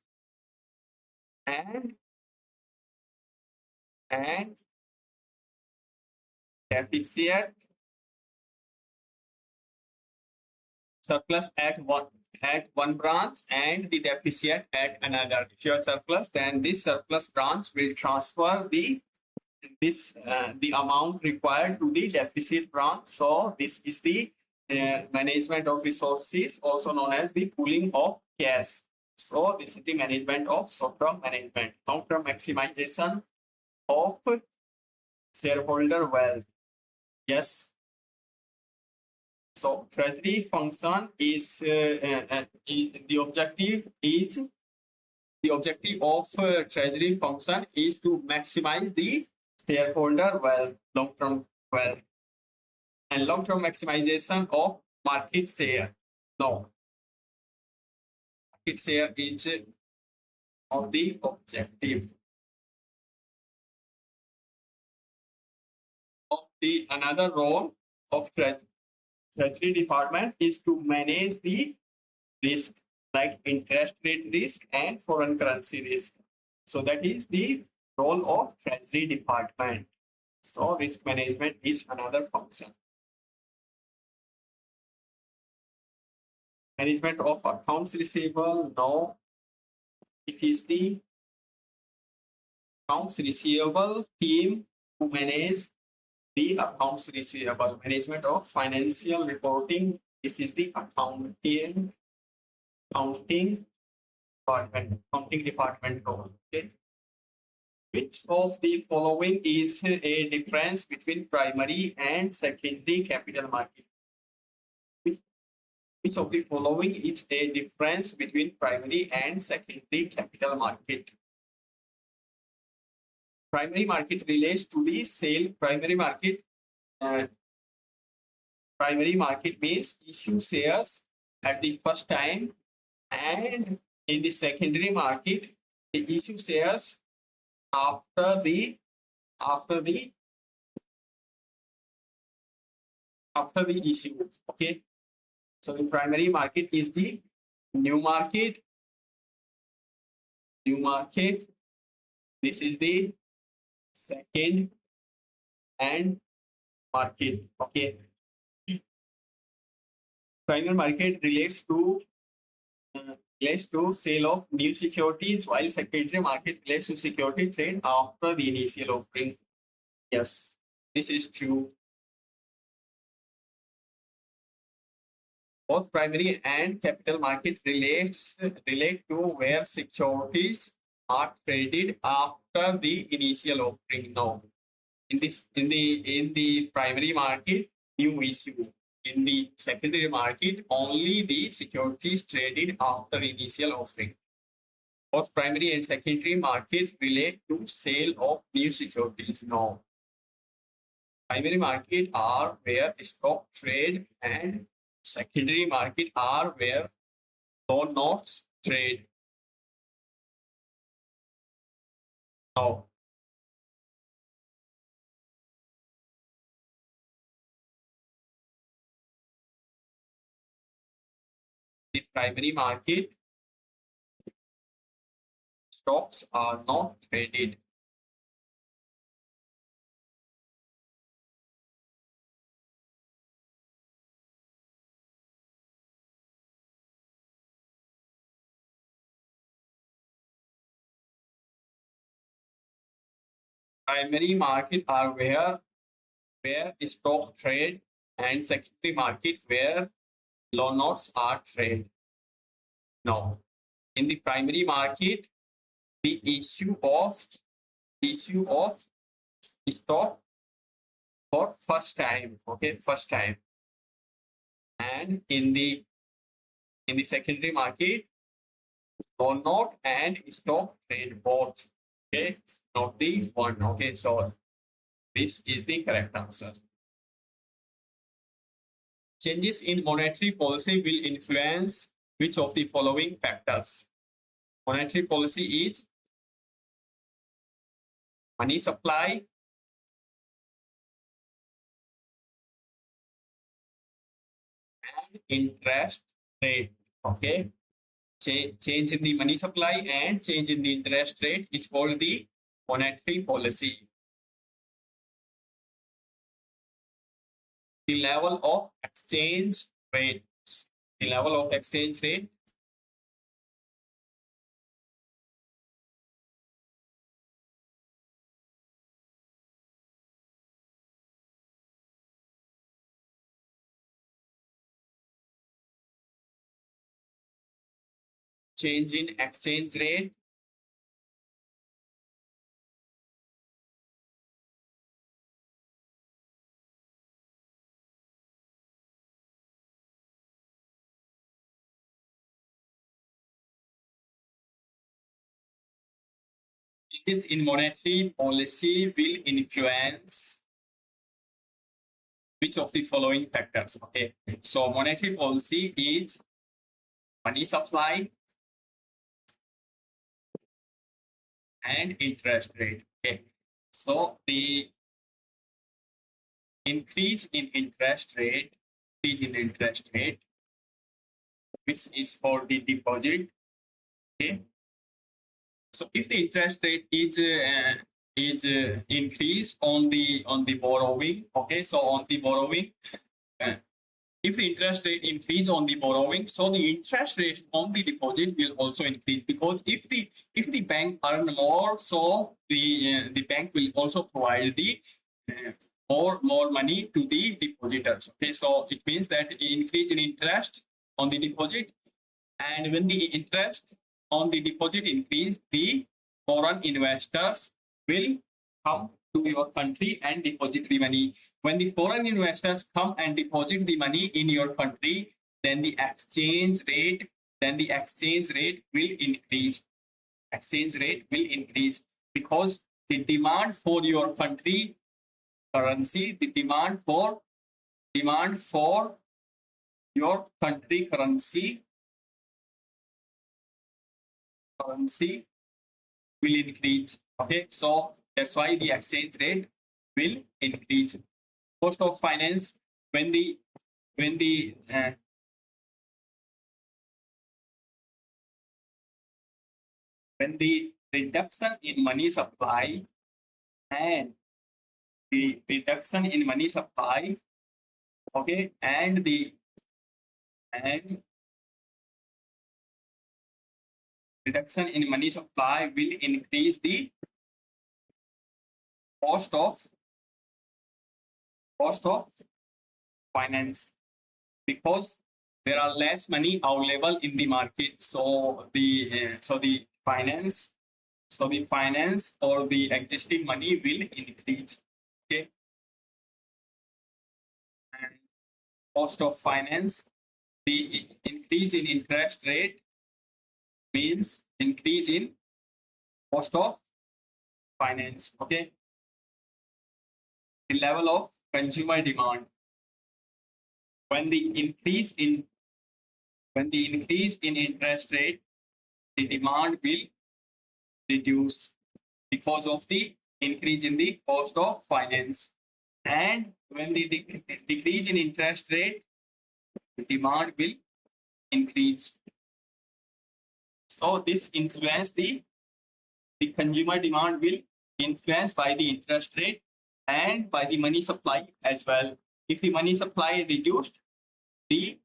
[SPEAKER 1] and deficit, surplus at one branch and the deficit at another. If you have surplus, then this surplus branch will transfer the amount required to the deficit branch. So this is the management of resources, also known as the pooling of cash. So this is the management of short-term management. Long-term maximization of shareholder wealth. Yes. So treasury function is the objective of treasury function is to maximize the shareholder wealth, long-term wealth, and long-term maximization of market share. No, market share is of the objective. Of the another role of treasury department is to manage the risk like interest rate risk and foreign currency risk. So that is the role of treasury department. So risk management is another function. Management of accounts receivable, no. It is the accounts receivable team who manage the accounts receivable. Management of financial reporting, this is the accounting department role. Okay. Which of the following is a difference between primary and secondary capital market? Which, which of the following is a difference between primary and secondary capital market? Primary market relates to the sale. Uh, primary market means issue shares at the first time, and in the secondary market, the issue shares after the after the after the issue. Okay, so the primary market is the new market. This is the second and market. Okay, primary market relates to sale of new securities, while secondary market relates to security trade after the initial offering. Yes, this is true. Both primary and capital market relate to where securities are traded after the initial offering. Now, in the primary market, new issue. In the secondary market, only the securities traded after initial offering. Both primary and secondary market relate to sale of new securities. Now, primary market are where stock trade, and secondary market are where loan notes trade. Now, the primary market stocks are not traded. Primary market are where stock trade, and secondary market where loan notes are traded. Now, in the primary market, the issue of stock for first time. Okay, first time. And in the secondary market, loan note and stock trade both. Okay, not the one. Okay, so this is the correct answer. Changes in monetary policy will influence which of the following factors? Monetary policy is money supply, and interest rate. Okay, change in the money supply and change in the interest rate is called the monetary policy. The level of exchange rate. The level of exchange rate change in exchange rate changes in monetary policy will influence which of the following factors? Okay, so monetary policy is money supply and interest rate. Okay, so the increase in interest rate, which is for the deposit. Okay, so if the interest rate is increased on the borrowing. Okay, so on the borrowing, uh, if the interest rate increase on the borrowing, so the interest rate on the deposit will also increase, because if the bank earn more, so the bank will also provide the uh, more money to the depositors. Okay, so it means that increase in interest on the deposit, and when the interest on the deposit increase, the foreign investors will come to your country and deposit the money. When the foreign investors come and deposit the money in your country, then the exchange rate will increase. Exchange rate will increase because the demand for your country currency, the demand for your country currency will increase. Okay, so that's why the exchange rate will increase. Cost of finance, when the when the uh, when the reduction in money supply and the reduction in money supply, okay, and reduction in money supply will increase the cost of finance because there are less money available in the market. So the finance or the existing money will increase. Okay, and cost of finance, the increase in interest rate means increase in cost of finance. Okay, the level of consumer demand, when the increase in interest rate, the demand will reduce because of the increase in the cost of finance. And when the decrease in interest rate, the demand will increase. So this influence the consumer demand will influence by the interest rate and by the money supply as well. If the money supply reduced, the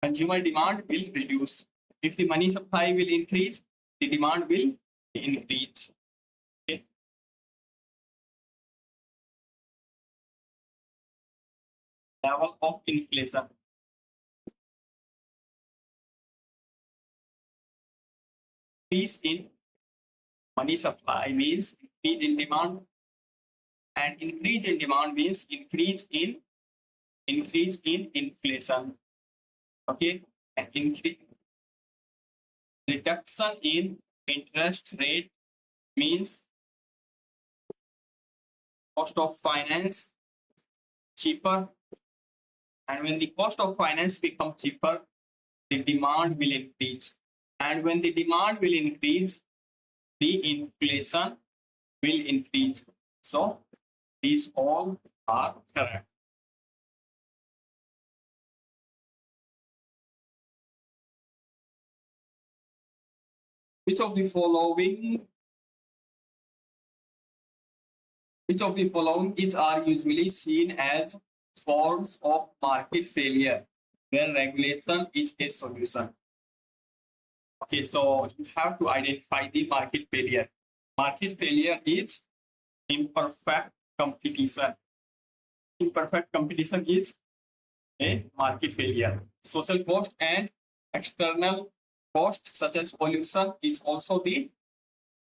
[SPEAKER 1] consumer demand will reduce. If the money supply will increase, the demand will increase. Okay. Level of inflation. Increase in money supply means increase in demand, and increase in demand means increase in inflation. Okay, and increase reduction in interest rate means cost of finance cheaper, and when the cost of finance becomes cheaper, the demand will increase, and when the demand will increase, the inflation will increase. So these all are correct. Which of the following is are usually seen as forms of market failure where regulation is a solution? Okay, so you have to identify the market failure. Market failure is imperfect competition. Imperfect competition is a market failure. Social cost and external cost such as pollution is also the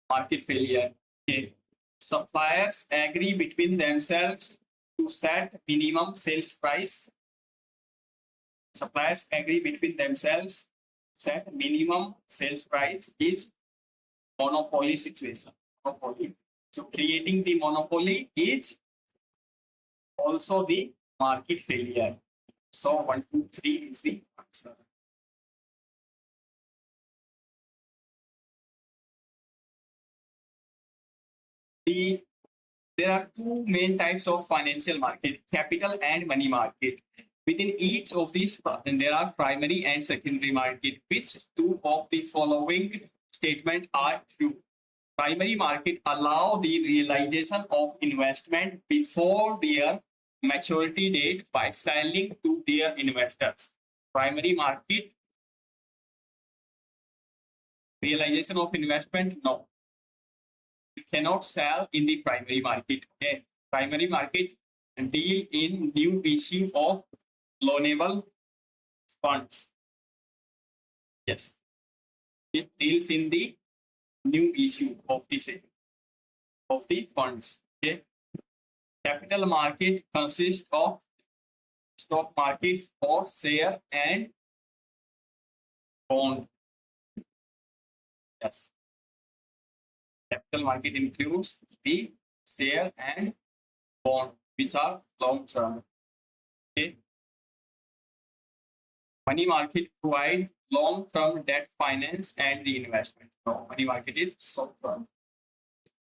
[SPEAKER 1] market failure. Okay. Suppliers agree between themselves to set minimum sales price. Suppliers agree between themselves set minimum sales price is monopoly situation. Monopoly. So creating the monopoly is also the market failure. So 1, 2, 3 is the answer. There are two main types of financial market, capital and money market. Within each of these, there are primary and secondary market. Which two of the following statements are true? Primary market allow the realization of investment before their maturity date by selling to their investors. Primary market realization of investment, no. You cannot sell in the primary market. Okay, primary market deal in new issue of loanable funds. Yes, it deals in the new issue of the same. of the funds. Okay, capital market consists of stock markets for share and bond. Yes, capital market includes the share and bond, which are long term. Okay, money market provide long term debt finance and the investment. No, money market is short term.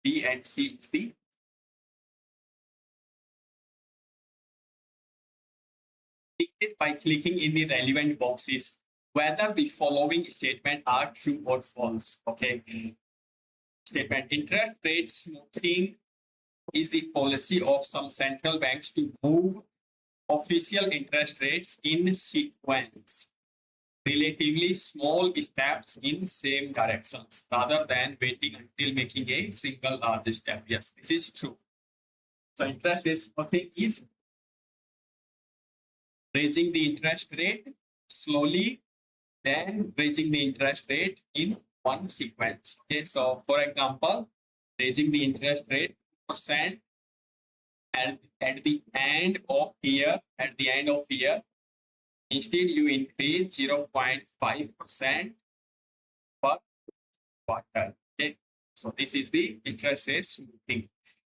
[SPEAKER 1] B and C is the it by clicking in the relevant boxes whether the following statement are true or false. Okay. Statement: interest rate smoothing is the policy of some central banks to move official interest rates in sequence, relatively small steps in same directions, rather than waiting until making a single large step. Yes, this is true. So interest rate smoothing is raising the interest rate slowly, then raising the interest rate in one sequence. Okay, so for example, raising the interest rate percent at the end of year, instead you increase 0.5% per quarter. Okay, so this is the interest rate smoothing.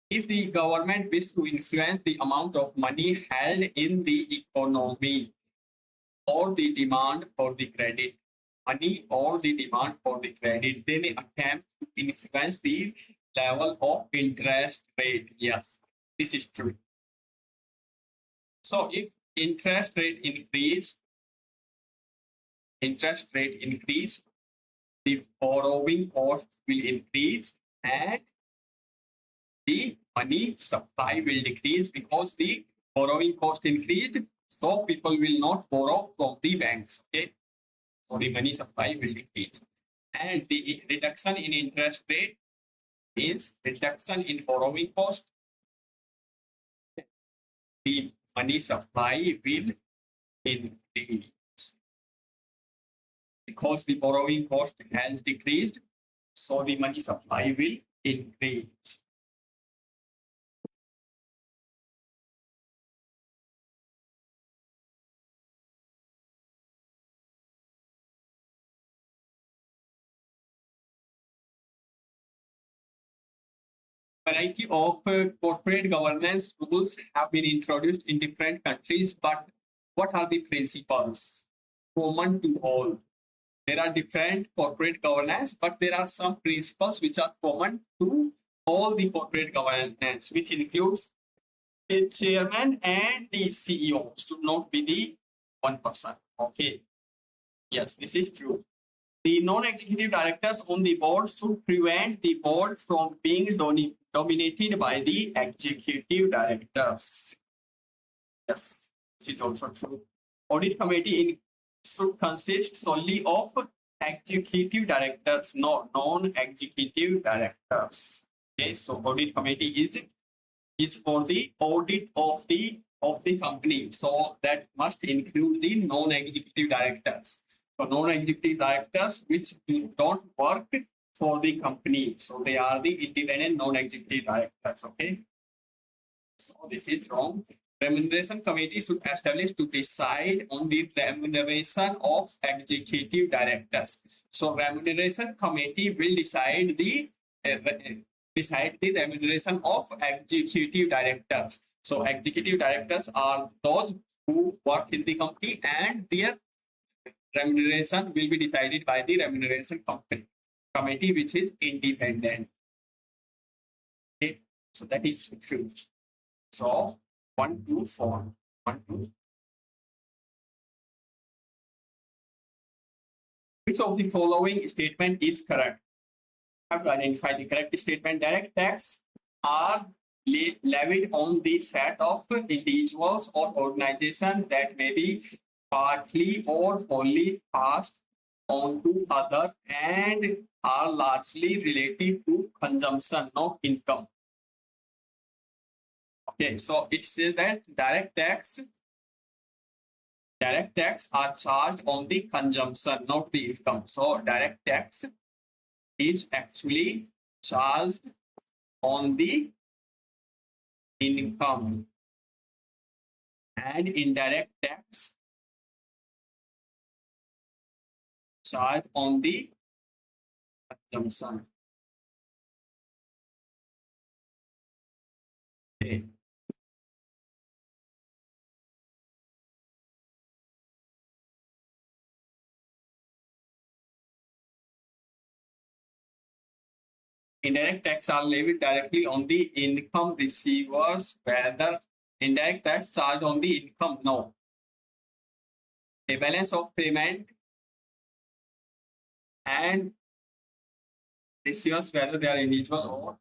[SPEAKER 1] If the government wishes to influence the amount of money held in the economy or the demand for the credit, money or the demand for the credit, they may attempt to influence the level of interest rate. Yes, this is true. So if interest rate increase, the borrowing cost will increase and the money supply will decrease because the borrowing cost increased. So people will not borrow from the banks. Okay, so the money supply will decrease, and the reduction in interest rate means reduction in borrowing cost. The money supply will increase because the borrowing cost has decreased, so the money supply will increase. Variety of corporate governance rules have been introduced in different countries, but what are the principles common to all? There are different corporate governance, but there are some principles which are common to all the corporate governance, which includes a chairman and the CEO should not be the one person. Okay. Yes, this is true. The non-executive directors on the board should prevent the board from being dominated by the executive directors. Yes, this is also true. Audit committee should consist solely of executive directors, not non-executive directors. Okay, so audit committee is for the audit of the company. So that must include the non-executive directors. So non-executive directors which don't work for the company. So they are the independent non-executive directors. Okay. So this is wrong. Remuneration committee should establish to decide on the remuneration of executive directors. So remuneration committee will decide the remuneration of executive directors. So executive directors are those who work in the company, and their remuneration will be decided by the remuneration committee, which is independent. Okay, so that is true. So 1, 2, 4, 1, 2. Which of the following statement is correct? Have to identify the correct statement. Direct tax are levied on the set of individuals or organizations that may be partly or wholly passed on to other and are largely related to consumption, not income. Okay, so it says that direct tax are charged on the consumption, not the income. So direct tax is actually charged on the income and indirect tax charged on the consumption. Okay. Indirect tax are levied directly on the income receivers, whether indirect tax charged on the income. No. A balance of payment and receivers, whether they are individual or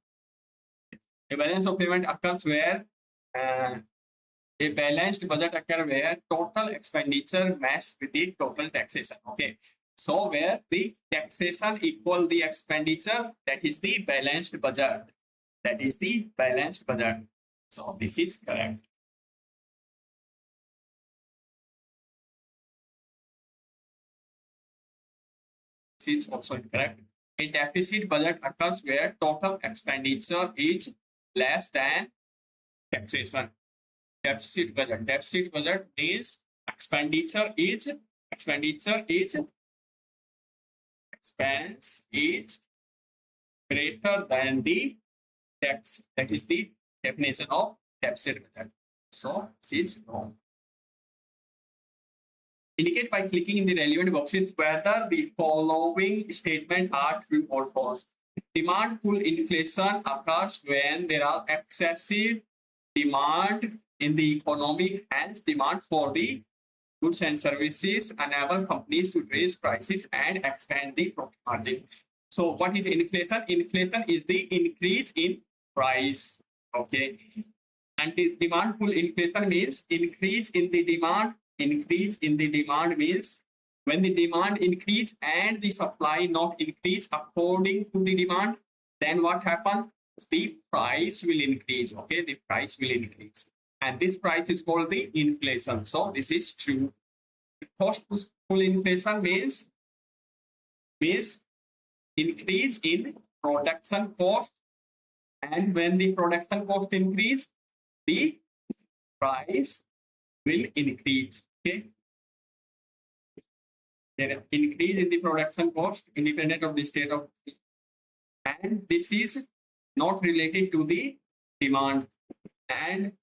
[SPEAKER 1] a balance of payment occurs where a balanced budget occurs where total expenditure matched with the total taxation. Okay. So where the taxation equal the expenditure, that is the balanced budget. That is the balanced budget. So this is correct. This is also incorrect. A deficit budget occurs where total expenditure is less than taxation. Deficit budget. Deficit budget means expense is greater than the tax. That is the definition of deficit budget. So this is wrong. Indicate by clicking in the relevant boxes whether the following statements are true or false. Demand pull inflation occurs when there are excessive demand in the economy, hence demand for the goods and services enable companies to raise prices and expand the profit margin. So what is inflation? Inflation is the increase in price. Okay. And the demand pull inflation means increase in the demand. Increase in the demand means when the demand increase and the supply not increase according to the demand, then what happens? The price will increase. Okay, the price will increase, and this price is called the inflation. So this is true. Cost pull inflation means increase in production cost, and when the production cost increase, the price will increase. Okay, there increase in the production cost independent of the state of, and this is not related to the demand, and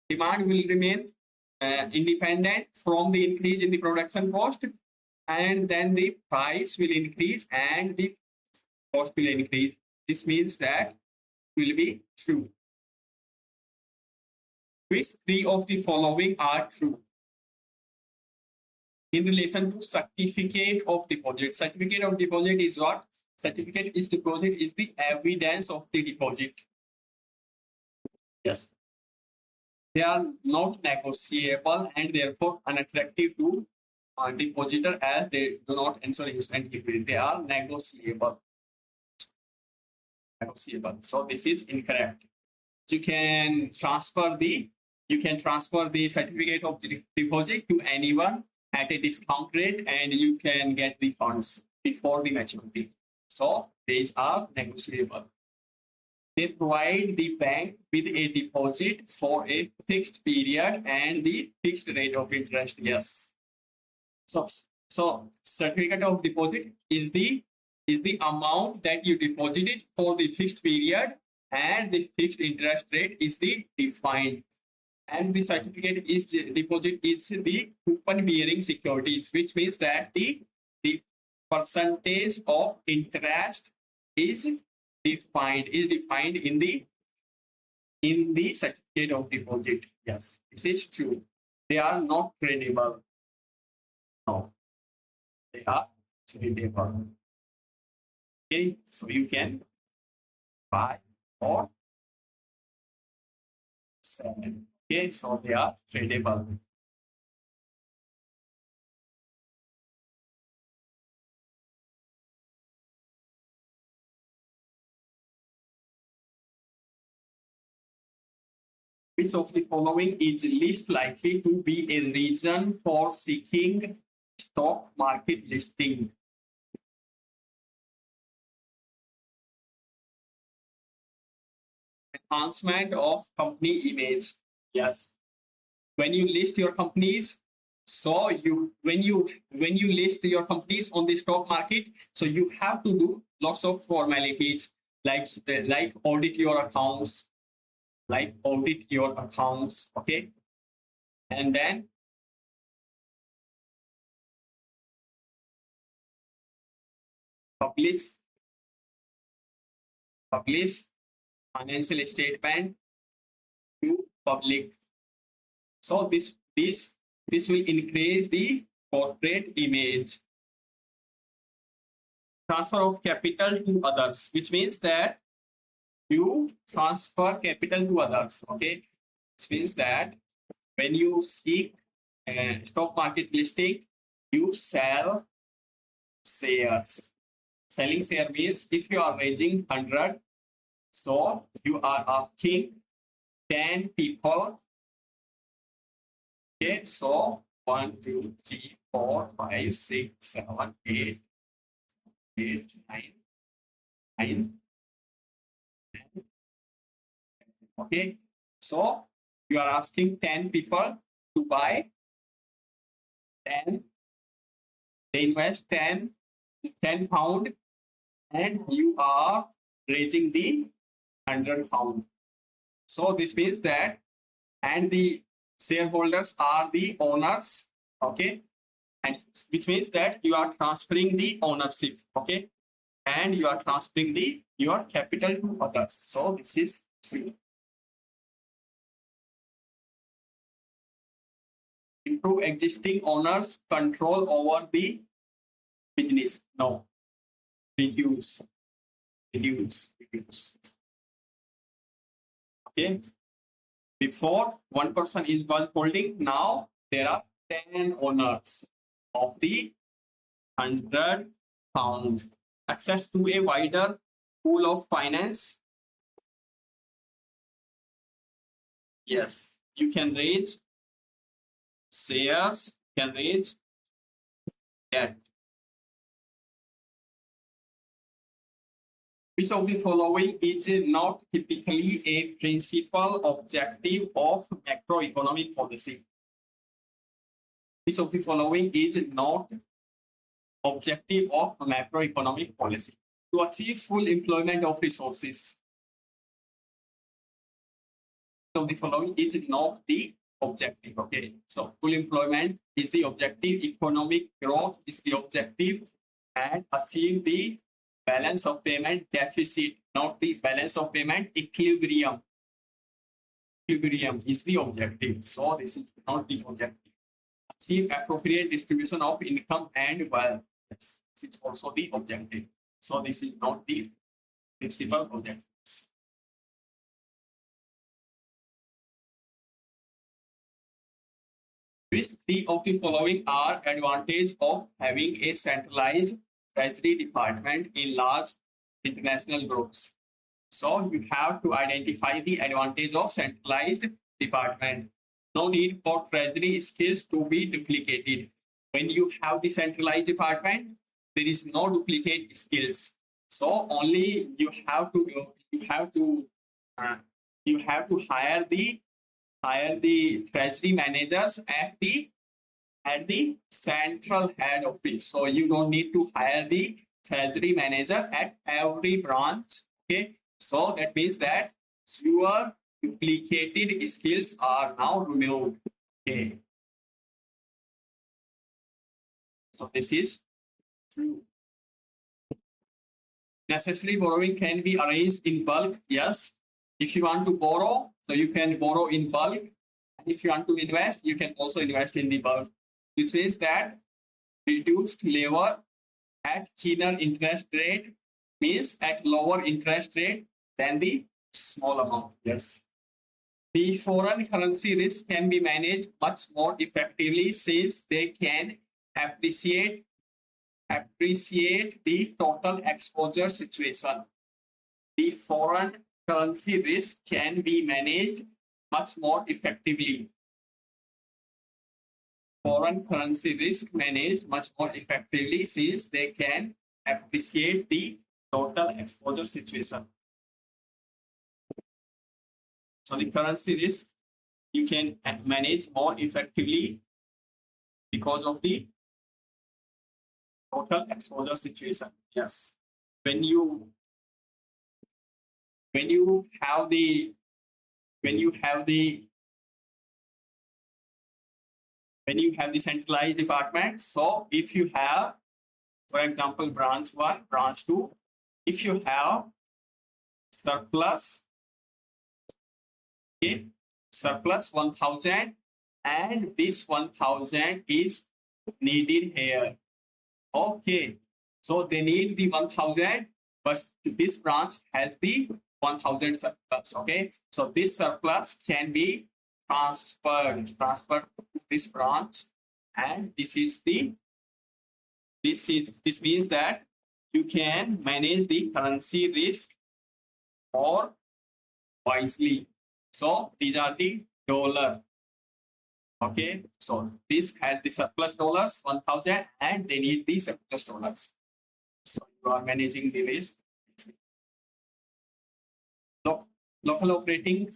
[SPEAKER 1] demand will remain independent from the increase in the production cost, and then the price will increase and the cost will increase. This means that will be true. Which three of the following are true? In relation to certificate of deposit. Certificate of deposit is what? Certificate is deposit is the evidence of the deposit. Yes. They are not negotiable and therefore unattractive to depositor as they do not ensure instant liquidity. They are negotiable. So this is incorrect. You can transfer the certificate of deposit to anyone at a discount rate, and you can get the funds before the maturity. So these are negotiable. They provide the bank with a deposit for a fixed period and the fixed rate of interest. Yes. So certificate of deposit is the amount that you deposited for the fixed period, and the fixed interest rate is the defined. And the certificate is deposit is the coupon bearing securities, which means that the percentage of interest is defined in the certificate of deposit. Yes, this is true. They are not tradable. No, they are tradable. Okay, so you can buy or sell. Okay, so they are tradable. Which of the following is least likely to be a reason for seeking stock market listing? enhancement of company image. Yes, when you list your companies, so you when you list your companies on the stock market, so you have to do lots of formalities like audit your accounts, okay, and then publish publish financial statement to public. So this will increase the corporate image. Transfer of capital to others, which means that you transfer capital to others. Okay, this means that when you seek a stock market listing, you sell shares. Selling share means if you are raising 100, so you are asking 10 people. Okay, so 1, 2, 3, 4, 5, 6, 7, 8, 9, 9. Okay, so you are asking 10 people to buy 10, they invest 10 pound, and you are raising the 100 pound. So this means that, and the shareholders are the owners, okay, and which means that you are transferring the ownership, okay, and you are transferring the your capital to others. So this is true. Improve existing owners control over the business. No, reduce, reduce. Okay. Before, one person was holding. Now there are 10 owners of the 100 pound. Access to a wider pool of finance. Yes, you can raise shares, can raise debt. Which of the following is not typically a principal objective of macroeconomic policy? Which of the following is not objective of macroeconomic policy? To achieve full employment of resources. So the following is not the objective. Okay, so full employment is the objective, economic growth is the objective, and achieve the balance of payment deficit, not the balance of payment equilibrium. Equilibrium is the objective. So this is not the objective. Achieve appropriate distribution of income and wealth. Yes, this is also the objective. So this is not the principal objectives. Which three of the following are advantages of having a centralized treasury department in large international groups? So you have to identify the advantage of centralized department. No need for treasury skills to be duplicated. When you have the centralized department, there is no duplicate skills. So only you have to hire the treasury managers at the central head office. So you don't need to hire the treasury manager at every branch. Okay, so that means that your duplicated skills are now removed. Okay, so this is true. Necessary borrowing can be arranged in bulk. Yes, if you want to borrow, so you can borrow in bulk. And if you want to invest, you can also invest in the bulk, which means that reduced labor at keener interest rate means at lower interest rate than the small amount. Yes. The foreign currency risk can be managed much more effectively since they can appreciate the total exposure situation. The foreign currency risk can be managed much more effectively. Foreign currency risk managed much more effectively since they can appreciate the total exposure situation. So the currency risk you can manage more effectively because of the total exposure situation. Yes. When you when you have the when you have the when you have the centralized department, so if you have, for example, branch 1, branch 2, if you have surplus, okay, surplus 1000, and this 1000 is needed here. Okay, so they need the 1000, but this branch has the 1000 surplus. Okay, so this surplus can be transferred to this branch, and this means that you can manage the currency risk more wisely. So these are the dollar. Okay, so this has the surplus dollars 1000, and they need the surplus dollars. So you are managing the risk. Local operating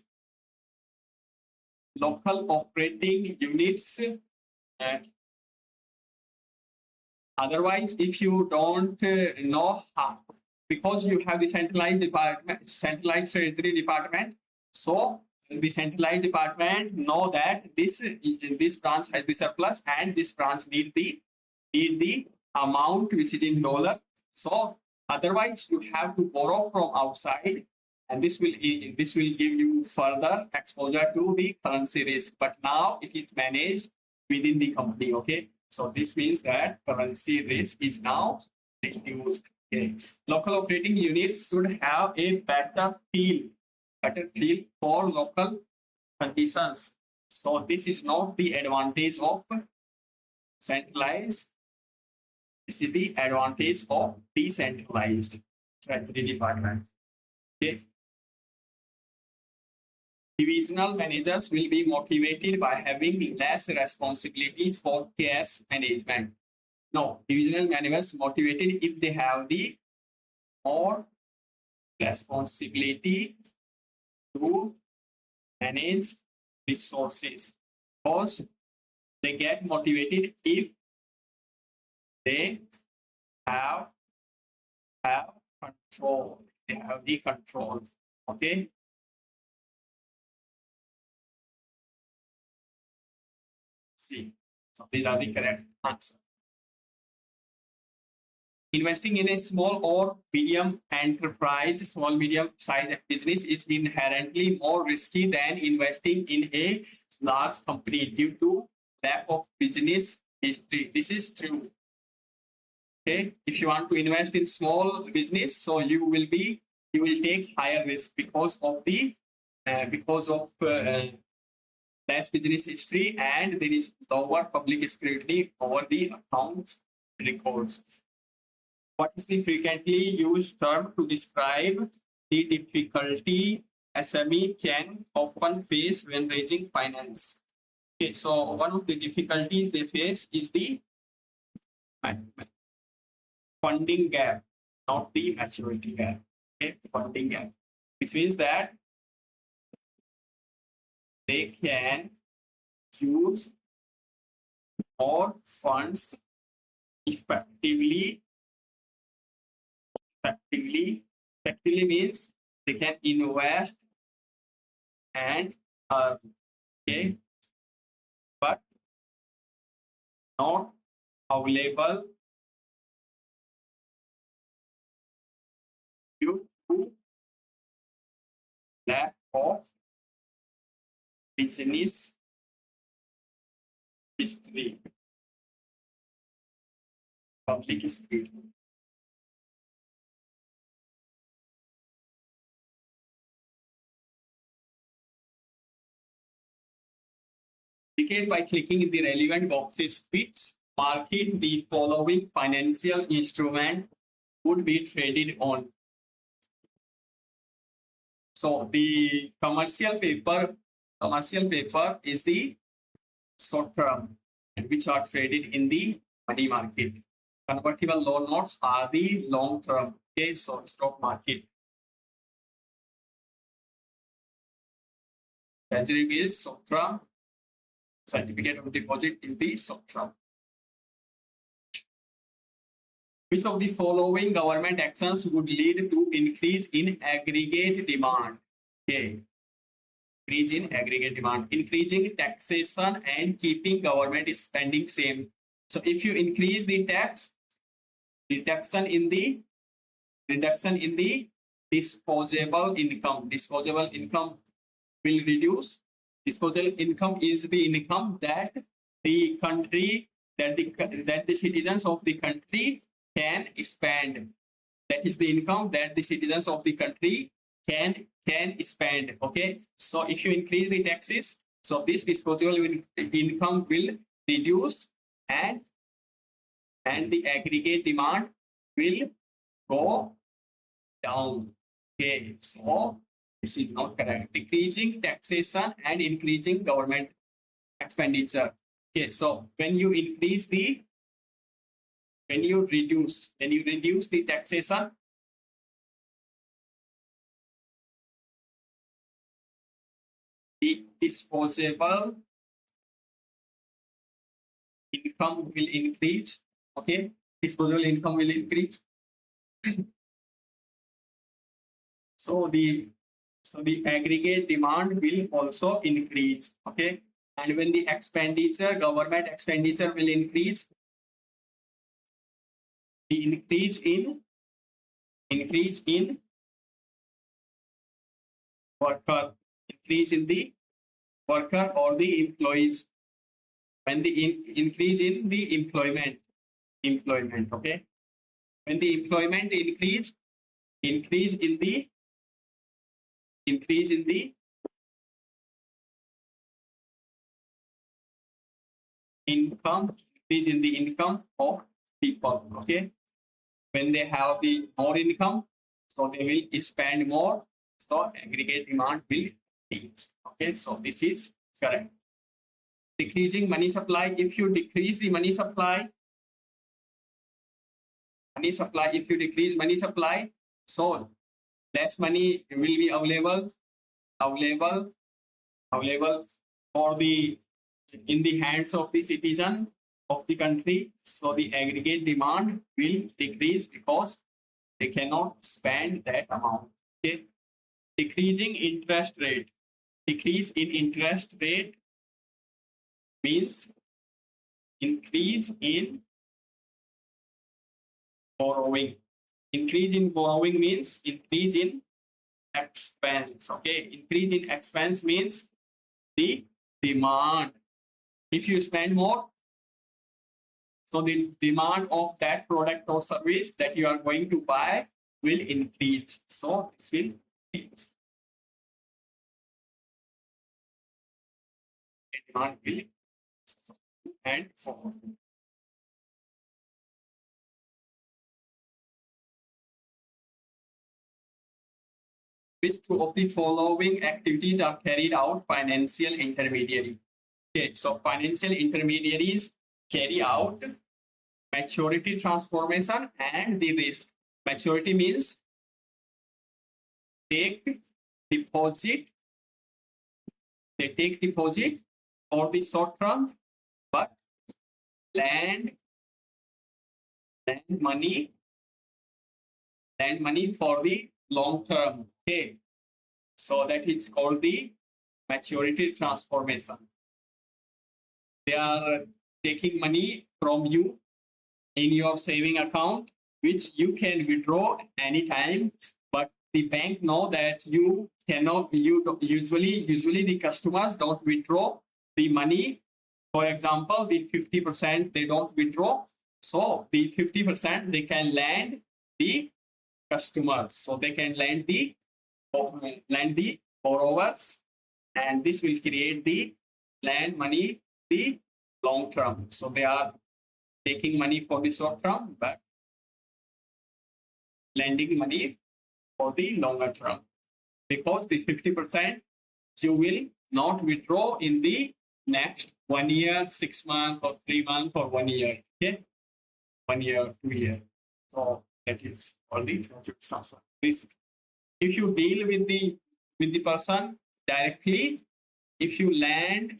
[SPEAKER 1] units. And otherwise, if you don't know how, because you have the centralized treasury department, so the centralized department know that this branch has the surplus, and this branch need the amount which is in dollar. So otherwise, you have to borrow from outside, and this will give you further exposure to the currency risk. But now it is managed within the company. Okay, so this means that currency risk is now reduced. Okay. Local operating units should have a better feel for local conditions. So this is not the advantage of centralized. This is the advantage of decentralized treasury department. Okay. Divisional managers will be motivated by having less responsibility for cash management. No, divisional managers motivated if they have the more responsibility to manage resources, because they get motivated if they have control. They have the control. Okay. See, so these are the correct answer. Investing in a small or medium enterprise, small medium size business is inherently more risky than investing in a large company due to lack of business history. This is true. Okay, if you want to invest in small business, so you will take higher risk because of less business history, and there is lower public scrutiny over the accounts records. What is the frequently used term to describe the difficulty SME can often face when raising finance? Okay, so one of the difficulties they face is the funding gap, not the maturity gap. Okay, funding gap, which means that they can use more funds effectively. Effectively means they can invest and earn. Okay, but not available due to lack of business history, public scrutiny. Indicate by clicking the relevant boxes which market the following financial instrument would be traded on. So the commercial paper is the short term, and which are traded in the money market. Convertible loan notes are the long term. Okay, so stock market. Treasury bills, short term, certificate of deposit in the short term. Which of the following government actions would lead to increase in aggregate demand? Okay. Increase in aggregate demand, increasing taxation and keeping government spending same. So if you increase the tax, reduction in the disposable income will reduce. Disposable income is the income that the country, that the citizens of the country can spend. That is the income that the citizens of the country can spend. Okay, so if you increase the taxes, so this disposable income will reduce, and the aggregate demand will go down. Okay, so this is not correct. Decreasing taxation and increasing government expenditure. Okay, so when you reduce the taxation, the disposable income will increase. Okay, disposable income will increase. So the aggregate demand will also increase. Okay, and when the government expenditure will increase, the increase in worker, increase in the worker or the employees. When the increase in the employment, okay, when the employment increase in the income, increase in the income of people. Okay, when they have the more income, so they will spend more, so aggregate demand will increase. Okay, so this is correct. Decreasing money supply, if you decrease the money supply, if you decrease money supply, so less money will be available for the in the hands of the citizen of the country. So the aggregate demand will decrease because they cannot spend that amount. Okay, decreasing interest rate, decrease in interest rate means increase in borrowing. Increase in borrowing means increase in expense. Okay, increase in expense means the demand. If you spend more, so the demand of that product or service that you are going to buy will increase. So this will increase. The demand will increase. And forward. Which two of the following activities are carried out financial intermediary? Okay, so financial intermediaries carry out maturity transformation and the risk. Maturity means take deposit. They take deposit for the short term, but lend money for the long term. Okay, so that is called the maturity transformation. They are taking money from you in your saving account, which you can withdraw anytime, but the bank know that you cannot. Usually the customers don't withdraw the money. For example, the 50% they don't withdraw, so the 50% they can lend the customers. So they can lend the borrowers, and this will create the lend money the long term. So they are taking money for the short term, but lending money for the longer term, because the 50% you will not withdraw in the next 1 year, 6 months, or 3 months, or 1 year. Okay, 1 year, 2 years. So that is all the transfer risk. If you deal with the person directly, if you lend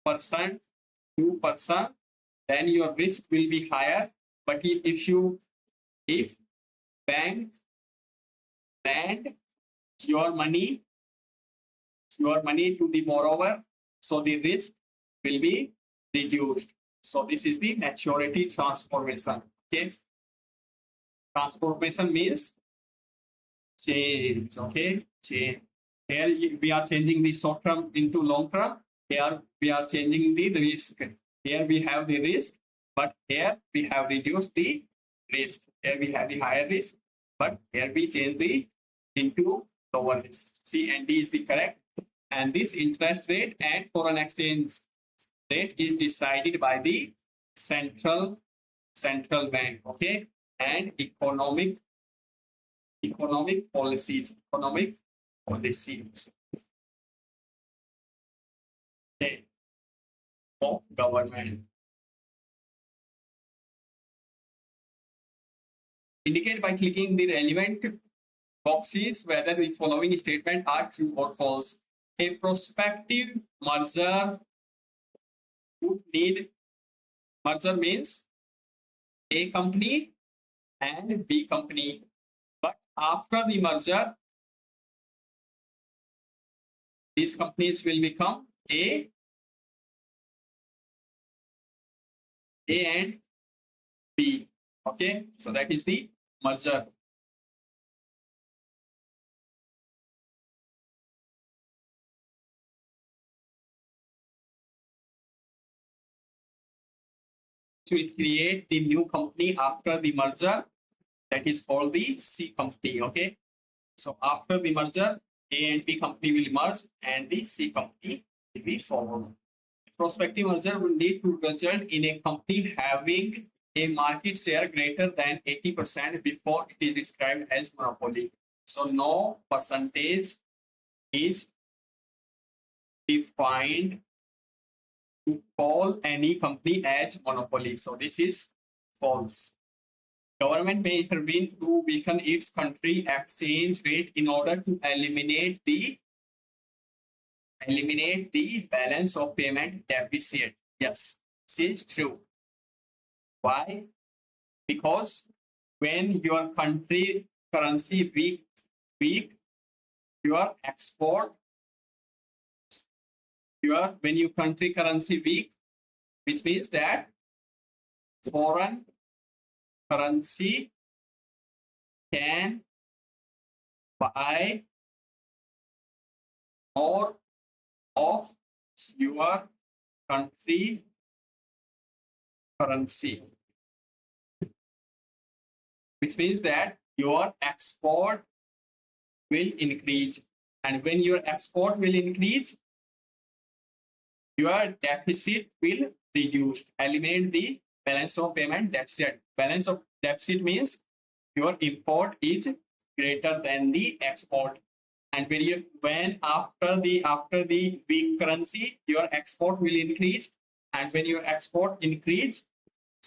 [SPEAKER 1] person to person, then your risk will be higher. But if bank lend your money to the borrower, so the risk will be reduced. So this is the maturity transformation. Okay, transformation means change. Okay, change. Here we are changing the short term into long term. Here we are changing the risk. Here we have the risk, but here we have reduced the risk. Here we have the higher risk, but here we change the into lower risk. C and D is the correct. And this interest rate and foreign exchange rate is decided by the central bank. Okay, and economic policies. Okay, of government. Indicate by clicking the relevant boxes whether the following statement are true or false. A prospective merger would need, merger means A company and B company, but after the merger these companies will become A and B. Okay, so that is the merger. Will create the new company after the merger, that is called the C company. Okay, so after the merger, A and B company will merge and the C company will be formed. Prospective merger will need to result in a company having a market share greater than 80% before it is described as monopoly. So no percentage is defined to call any company as monopoly. So this is false. Government may intervene to weaken its country exchange rate in order to eliminate the balance of payment deficit. Yes, this is true. Why? Because when your country currency weak, your export, when your country currency weak, which means that foreign currency can buy more of your country currency, which means that your export will increase. And when your export will increase, your deficit will reduce. Eliminate the balance of payment deficit. Balance of deficit means your import is greater than the export. And when after the weak currency, your export will increase. And when your export increase,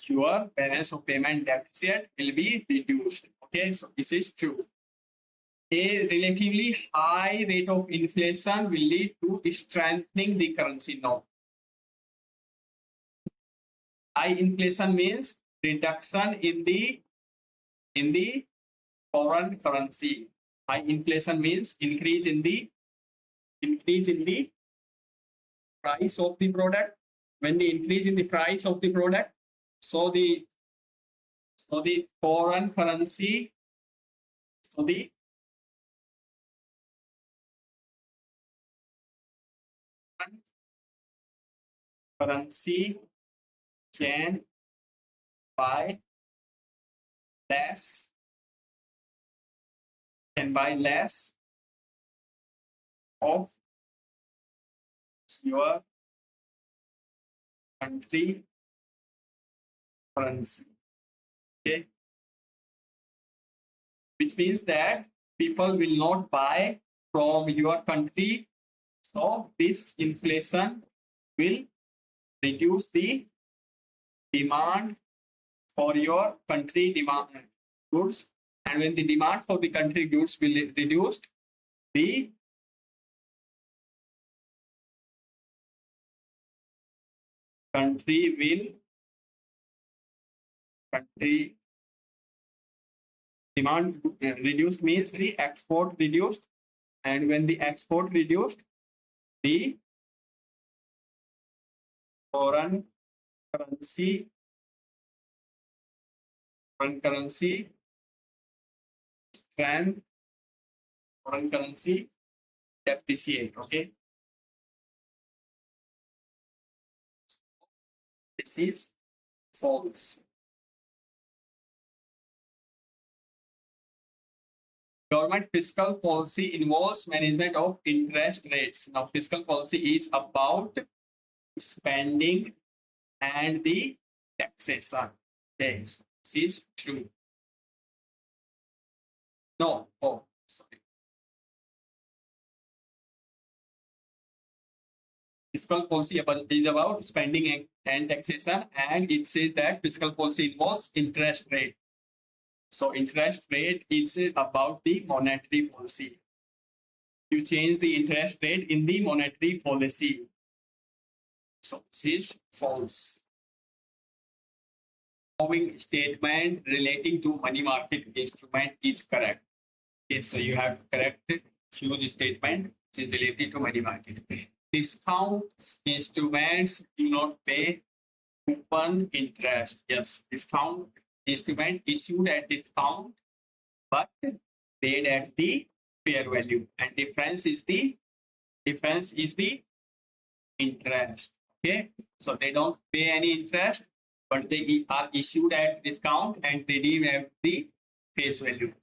[SPEAKER 1] your balance of payment deficit will be reduced. Okay, so this is true. A relatively high rate of inflation will lead to strengthening the currency. No. High inflation means reduction in the foreign currency. High inflation means increase in the price of the product. When the increase in the price of the product, so the foreign currency, so the currency can buy less of your country currency. Okay, which means that people will not buy from your country, so this inflation will reduce the demand for your country goods, and when the demand for the country goods will reduce, the country demand reduced means the export reduced, and when the export reduced, the foreign currency strength, foreign currency depreciate. Okay, this is false. Government fiscal policy involves management of interest rates. Now, fiscal policy is about spending and the taxation. Yes, this is true. No, oh, sorry. Fiscal policy is about spending and taxation, and it says that fiscal policy involves interest rate. So interest rate is about the monetary policy. You change the interest rate in the monetary policy. So this is false. Following statement relating to money market instrument is correct. Okay, so you have to correct choose statement which is related to money market. Discount instruments do not pay coupon interest. Yes, discount instrument issued at discount but paid at the fair value, and difference is the interest. Okay, so they don't pay any interest, but they are issued at discount and redeemed at the face value.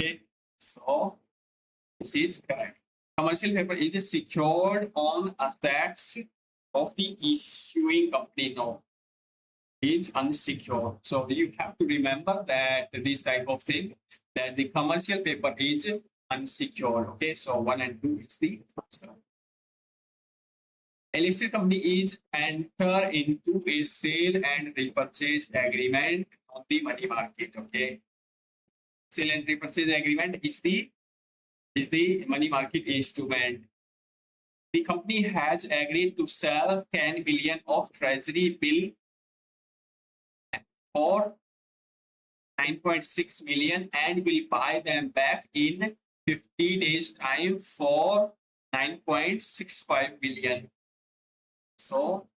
[SPEAKER 1] Okay, so this is correct. Commercial paper is secured on assets of the issuing company. No, it's unsecured. So you have to remember that this type of thing, that the commercial paper is unsecured. Okay, so 1 and 2 is the answer. A listed company is enter into a sale and repurchase agreement on the money market. Okay, sale and repurchase agreement is the money market instrument. The company has agreed to sell 10 billion of treasury bill for 9.6 million and will buy them back in 50 days time for 9.65 billion. So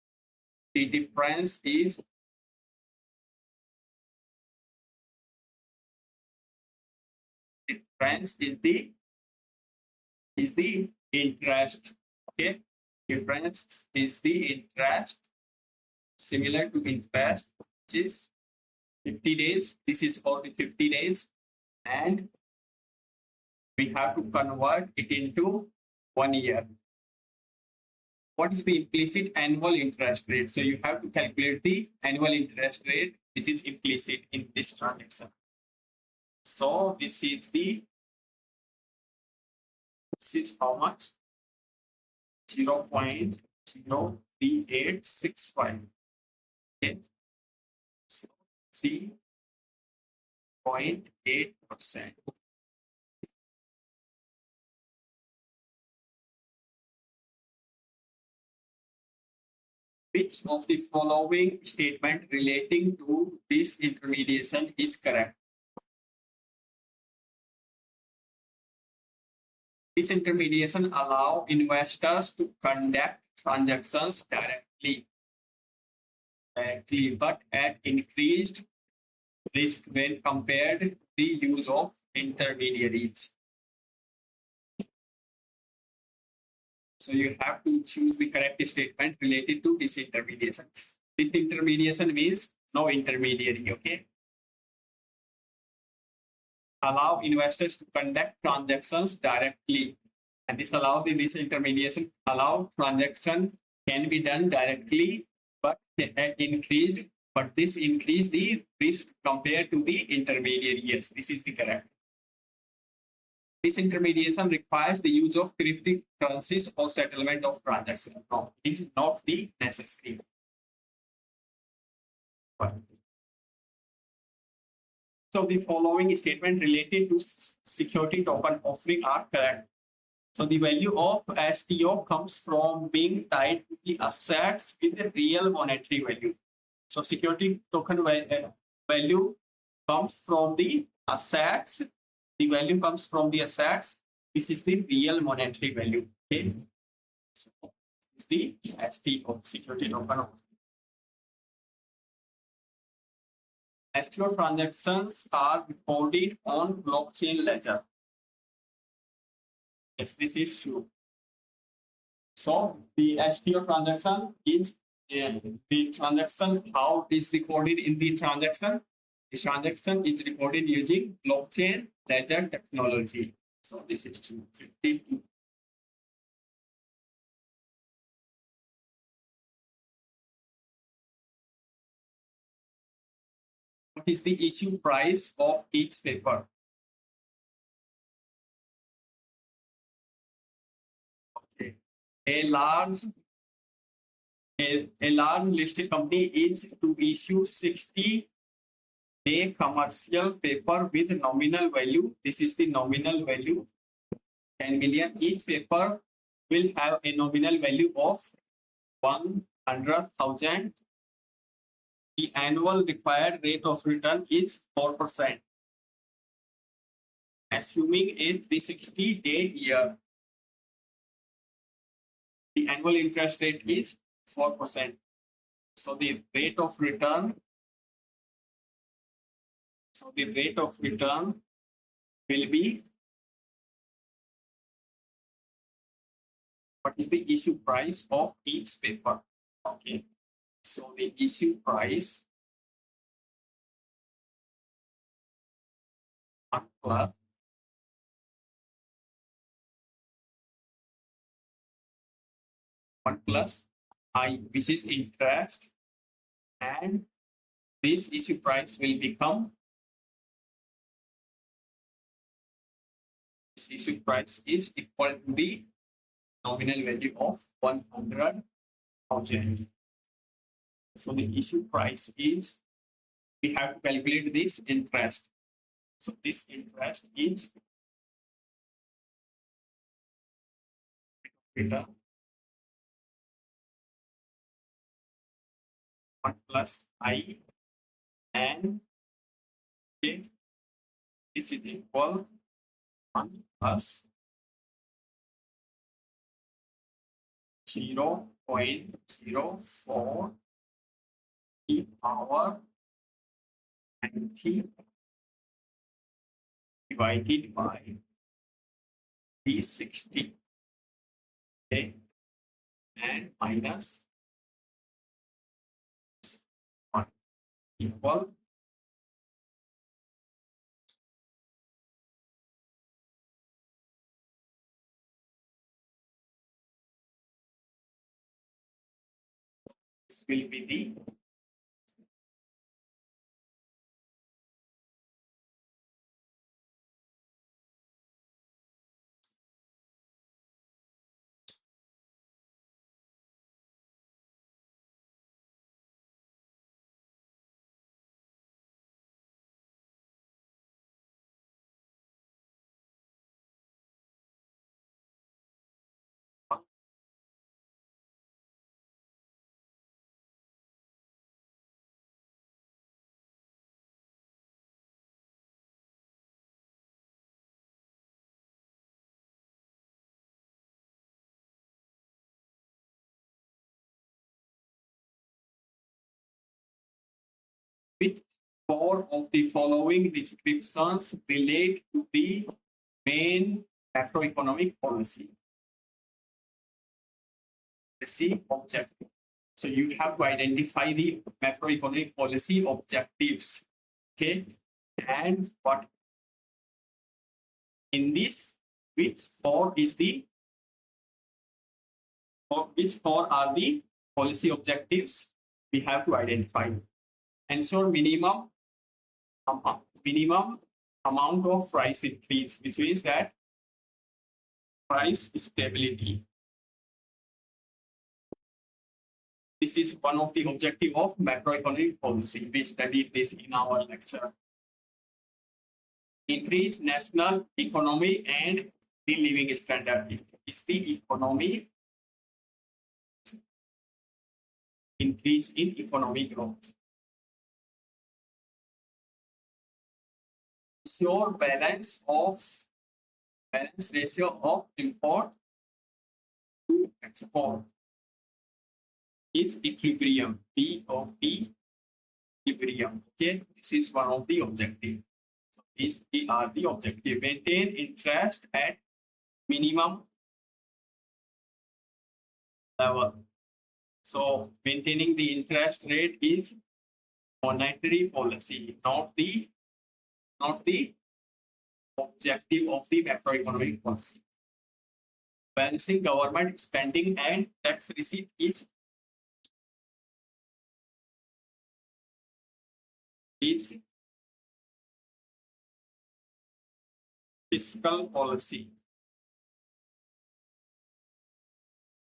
[SPEAKER 1] the difference is the interest. Okay, difference is the interest, similar to interest, which is 50 days. This is for the 50 days, and we have to convert it into 1 year. What is the implicit annual interest rate? So you have to calculate the annual interest rate, which is implicit in this transaction. So this is how much? 0.03865. Okay. So 3.8%. Which of the following statement relating to disintermediation is correct? Disintermediation allow investors to conduct transactions directly, but at increased risk when compared to the use of intermediaries. So you have to choose the correct statement related to disintermediation. Disintermediation means no intermediary. Okay. Allow investors to conduct transactions directly, and this allow the disintermediation allow transaction can be done directly, but increased. But this increase the risk compared to the intermediary. Yes, this is the correct. Disintermediation requires the use of cryptocurrencies for settlement of transactions. No, this is not the necessary. So the following statement related to security token offering are correct. So the value of STO comes from being tied to the assets with the real monetary value. So security token value comes from the assets. The value comes from the assets, which is the real monetary value. Okay, so it's the STO, security token. STO transactions are recorded on blockchain ledger. Yes, this is true. So the STO transaction is the transaction, how it is recorded in the transaction. The transaction is recorded using blockchain ledger technology. So this is 252. What is the issue price of each paper? Okay. A large listed company is to issue 60-day commercial paper with nominal value. This is the nominal value, 10 million. Each paper will have a nominal value of 100,000. The annual required rate of return is 4%. Assuming a 360-day year, the annual interest rate is 4%. So the rate of return, will be, what is the issue price of each paper? Okay, so the issue price plus I, which is interest, and this issue price will become, this issue price is equal to the nominal value of 100,000. So the issue price is, we have to calculate this interest. So this interest is return 1 plus I, and okay, this is equal 1 plus 0.04 e power 90 divided by 360, okay, and minus 1 equal will be the which four of the following descriptions relate to the main macroeconomic policy objective. So you have to identify the macroeconomic policy objectives. Okay, and what in this, which four is the, or which four are the policy objectives we have to identify? Ensure minimum amount of price increase, which means that price stability. This is one of the objective of macroeconomic policy. We studied this in our lecture. Increase national economy and the living standard. It is the economy increase in economic growth. Your balance ratio of import to export is equilibrium. BOP equilibrium. Okay, this is one of the objectives. So these three are the objective. Maintain interest at minimum level. So maintaining the interest rate is monetary policy, not the objective of the macroeconomic policy. Balancing government spending and tax receipt is fiscal policy,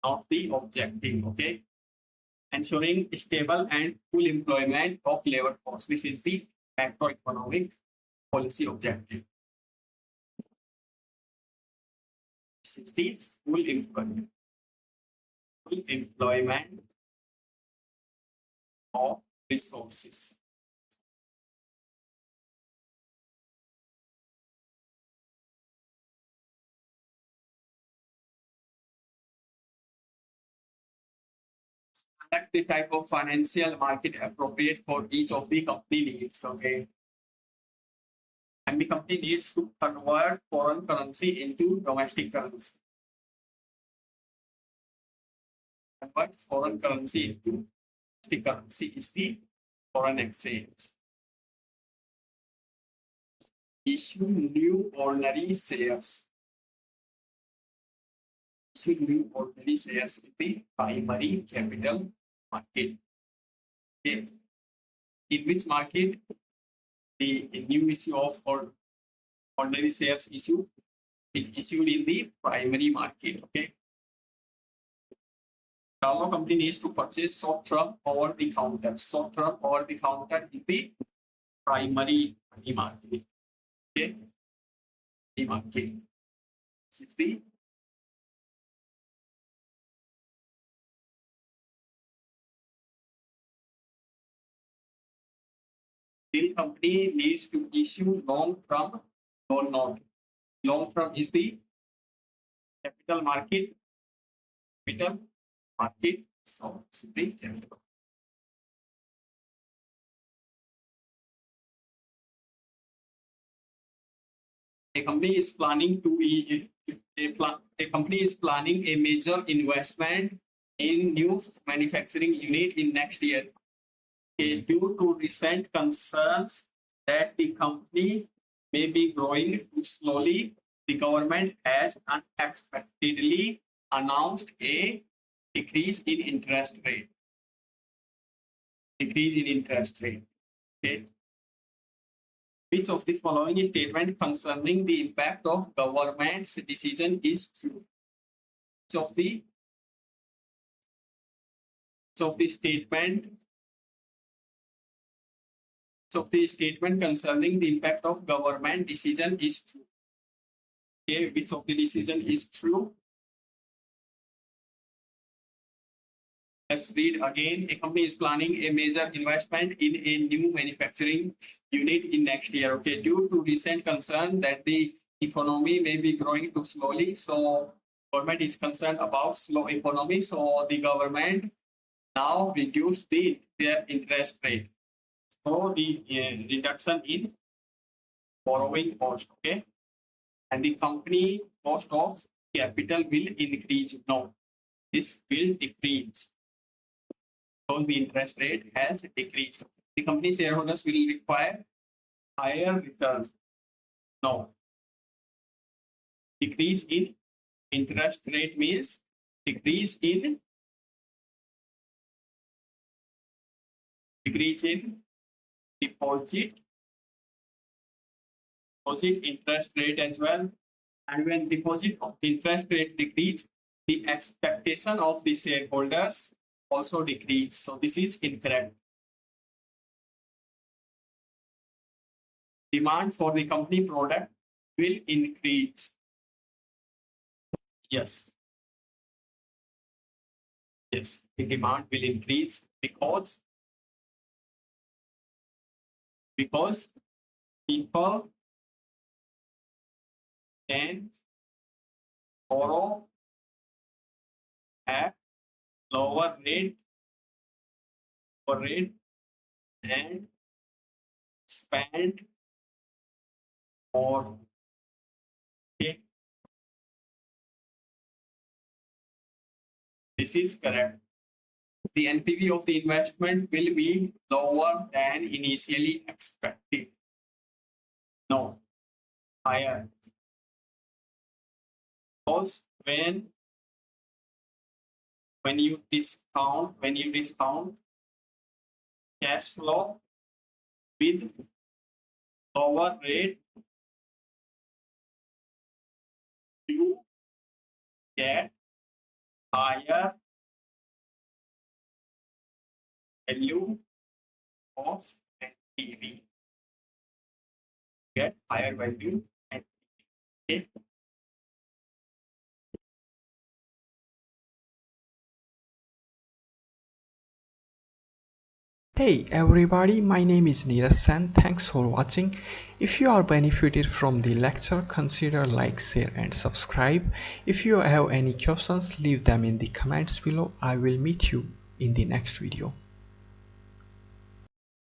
[SPEAKER 1] not the objective. Okay, ensuring stable and full employment of labor force. This is the macroeconomic policy objective. This is the full employment of resources. Select the type of financial market appropriate for each of the company needs. Okay, and the company needs to convert foreign currency into domestic currency. Convert foreign currency into domestic currency is the foreign exchange. Issue new ordinary shares. Issue new ordinary shares in the primary capital market. Okay. In which market the new issue of ordinary shares issue is issued in the primary market. Okay. Now company needs to purchase short term over the counter. Short term over the counter in the primary market. Okay. The market. This is the company needs to issue long-term loan note. Long-term is the capital market. So simply capital. A company is planning a major investment in new manufacturing unit in next year. Due to recent concerns that the company may be growing too slowly, the government has unexpectedly announced a decrease in interest rate. Okay. Which of the following statement concerning the impact of government's decision is true? Which of the statement concerning the impact of government decision is true? Okay, which of the decision is true? Let's read again. A company is planning a major investment in a new manufacturing unit in next year. Okay, due to recent concern that the economy may be growing too slowly, so government is concerned about slow economy. So the government now reduce their interest rate. So the reduction in borrowing cost. Okay, and the company cost of capital will increase. No, this will decrease. Because the interest rate has decreased. The company shareholders will require higher returns. No. Decrease in interest rate means decrease in deposit interest rate as well. And when deposit of interest rate decrease, the expectation of the shareholders also decrease. So this is incorrect. Demand for the company product will increase. Yes, yes, the demand will increase because people can borrow at lower rate and spend more. Okay, this is correct. The NPV of the investment will be lower than initially expected. No, higher. Because when you discount cash flow with lower rate, you get higher value of NPV. Get higher value and okay.
[SPEAKER 2] Hey everybody, my name is Neeraj Sen. Thanks for watching. If you are benefited from the lecture, consider like, share and subscribe. If you have any questions, leave them in the comments below. I will meet you in the next video.